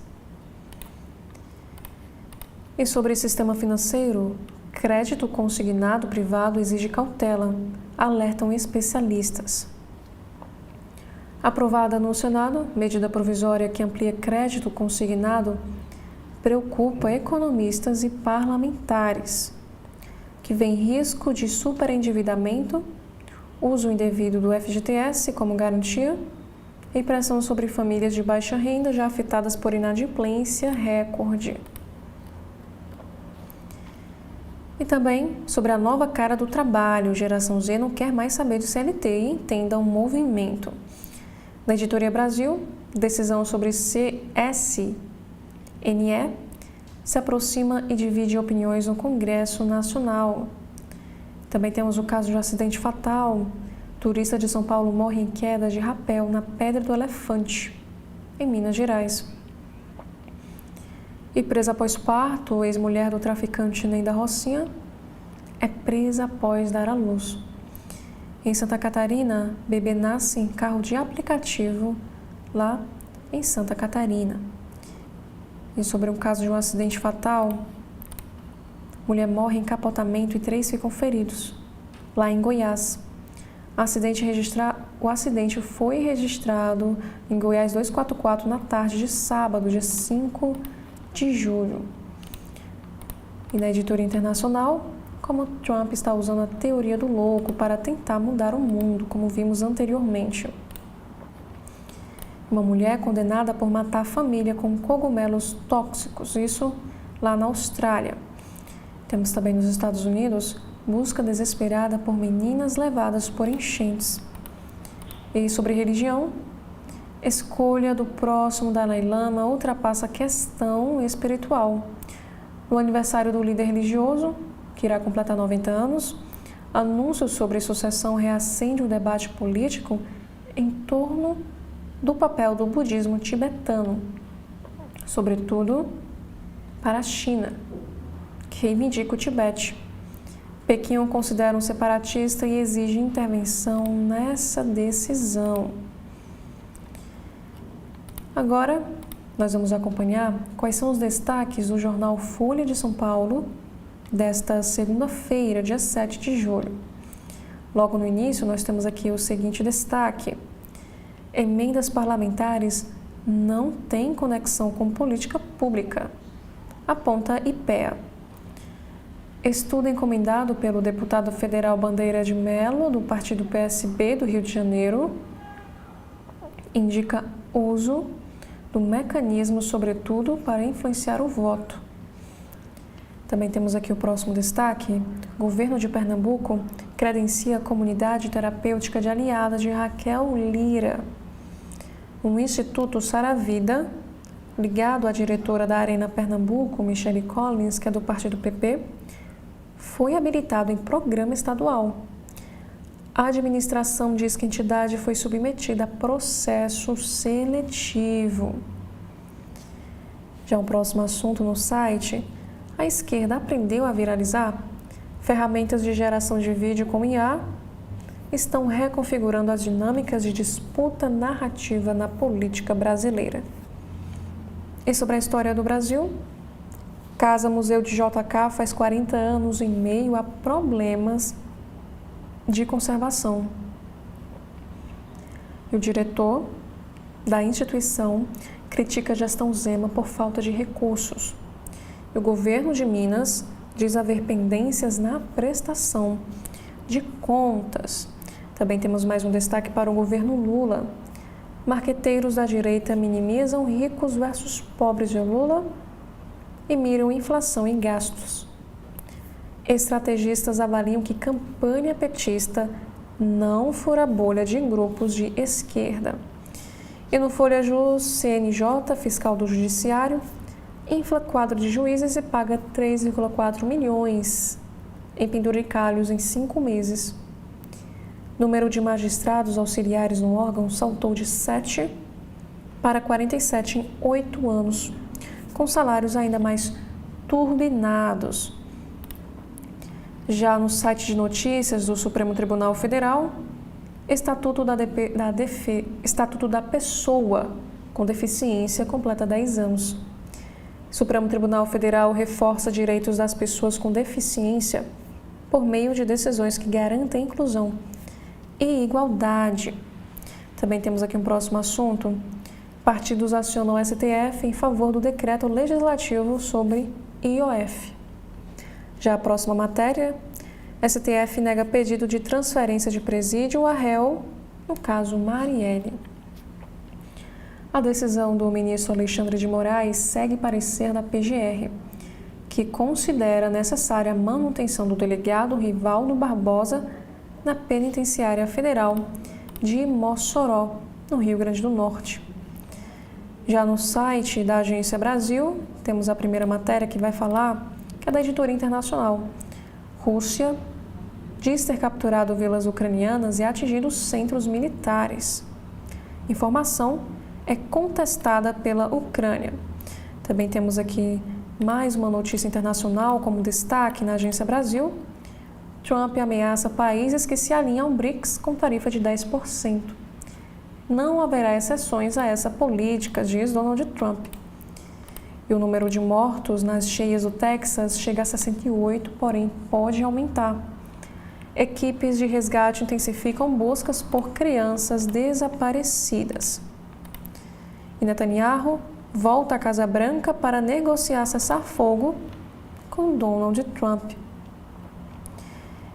E sobre o sistema financeiro, crédito consignado privado exige cautela, alertam especialistas. Aprovada no Senado, medida provisória que amplia crédito consignado preocupa economistas e parlamentares, que vê risco de superendividamento, uso indevido do FGTS como garantia e pressão sobre famílias de baixa renda já afetadas por inadimplência recorde. E também sobre a nova cara do trabalho, Geração Z não quer mais saber de CLT e entenda o movimento. Na Editoria Brasil, decisão sobre CSNE se aproxima e divide opiniões no Congresso Nacional. Também temos o caso de um acidente fatal. Turista de São Paulo morre em queda de rapel na Pedra do Elefante, em Minas Gerais. E presa após parto, ex-mulher do traficante Ney da Rocinha é presa após dar à luz. Em Santa Catarina, bebê nasce em carro de aplicativo lá em Santa Catarina. E sobre um caso de um acidente fatal, mulher morre em capotamento e 3 ficam feridos, lá em Goiás. O acidente foi registrado em Goiás 244 na tarde de sábado, dia 5 de julho. E na editoria internacional, como Trump está usando a teoria do louco para tentar mudar o mundo, como vimos anteriormente. Uma mulher condenada por matar a família com cogumelos tóxicos, isso lá na Austrália. Temos também nos Estados Unidos, busca desesperada por meninas levadas por enchentes. E sobre religião, escolha do próximo Dalai Lama ultrapassa a questão espiritual. No aniversário do líder religioso, que irá completar 90 anos, anúncios sobre sucessão reacende o debate político em torno do papel do budismo tibetano, sobretudo para a China, que reivindica o Tibete. Pequim o considera um separatista e exige intervenção nessa decisão. Agora, nós vamos acompanhar quais são os destaques do jornal Folha de São Paulo desta segunda-feira, dia 7 de julho. Logo no início, nós temos aqui o seguinte destaque: emendas parlamentares não têm conexão com política pública, aponta IPEA. Estudo encomendado pelo deputado federal Bandeira de Mello, do partido PSB do Rio de Janeiro, indica uso do mecanismo, sobretudo, para influenciar o voto. Também temos aqui o próximo destaque: governo de Pernambuco credencia a comunidade terapêutica de aliada de Raquel Lira. O Instituto Saravida, ligado à diretora da Arena Pernambuco, Michele Collins, que é do partido PP, foi habilitado em programa estadual. A administração diz que a entidade foi submetida a processo seletivo. Já o próximo assunto no site: a esquerda aprendeu a viralizar? Ferramentas de geração de vídeo com IA estão reconfigurando as dinâmicas de disputa narrativa na política brasileira. E sobre a história do Brasil? Casa Museu de JK faz 40 anos em meio a problemas de conservação. E o diretor da instituição critica a gestão Zema por falta de recursos. E o governo de Minas diz haver pendências na prestação de contas. Também temos mais um destaque para o governo Lula. Marqueteiros da direita minimizam ricos versus pobres de Lula e miram inflação em gastos. Estrategistas avaliam que campanha petista não fura bolha de grupos de esquerda. E no Folha Jus, CNJ, fiscal do Judiciário, infla quadro de juízes e paga 3,4 milhões em penduricalhos em 5 meses. Número de magistrados auxiliares no órgão saltou de 7 para 47 em 8 anos, com salários ainda mais turbinados. Já no site de notícias do Supremo Tribunal Federal, Estatuto da Pessoa com Deficiência completa 10 anos. Supremo Tribunal Federal reforça direitos das pessoas com deficiência por meio de decisões que garantem inclusão e igualdade. Também temos aqui um próximo assunto. Partidos acionam o STF em favor do decreto legislativo sobre IOF. Já a próxima matéria, STF nega pedido de transferência de presídio a réu no caso Marielle. A decisão do ministro Alexandre de Moraes segue parecer da PGR, que considera necessária a manutenção do delegado Rivaldo Barbosa na Penitenciária Federal de Mossoró, no Rio Grande do Norte. Já no site da Agência Brasil, temos a primeira matéria que vai falar, que é da editoria internacional. Rússia diz ter capturado vilas ucranianas e atingido centros militares. Informação é contestada pela Ucrânia. Também temos aqui mais uma notícia internacional como destaque na Agência Brasil. Trump ameaça países que se alinham ao BRICS com tarifa de 10%. Não haverá exceções a essa política, diz Donald Trump. E o número de mortos nas cheias do Texas chega a 68, porém pode aumentar. Equipes de resgate intensificam buscas por crianças desaparecidas. E Netanyahu volta à Casa Branca para negociar cessar-fogo com Donald Trump.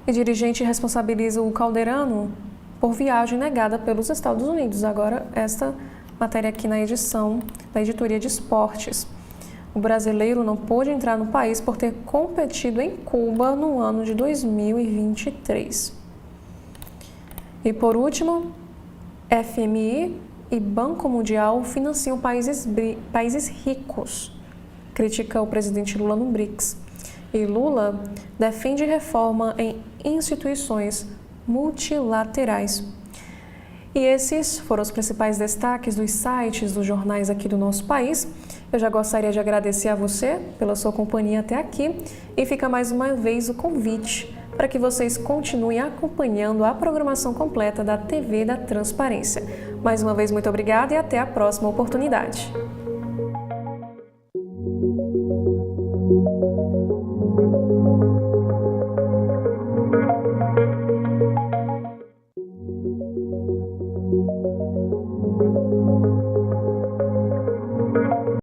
E dirigente responsabiliza o Calderano por viagem negada pelos Estados Unidos. Agora, esta matéria aqui na edição da Editoria de Esportes. O brasileiro não pôde entrar no país por ter competido em Cuba no ano de 2023. E por último, FMI e Banco Mundial financiam países ricos, critica o presidente Lula no BRICS. E Lula defende reforma em instituições multilaterais. E esses foram os principais destaques dos sites, dos jornais aqui do nosso país. Eu já gostaria de agradecer a você pela sua companhia até aqui e fica mais uma vez o convite para que vocês continuem acompanhando a programação completa da TV da Transparência. Mais uma vez, muito obrigada e até a próxima oportunidade.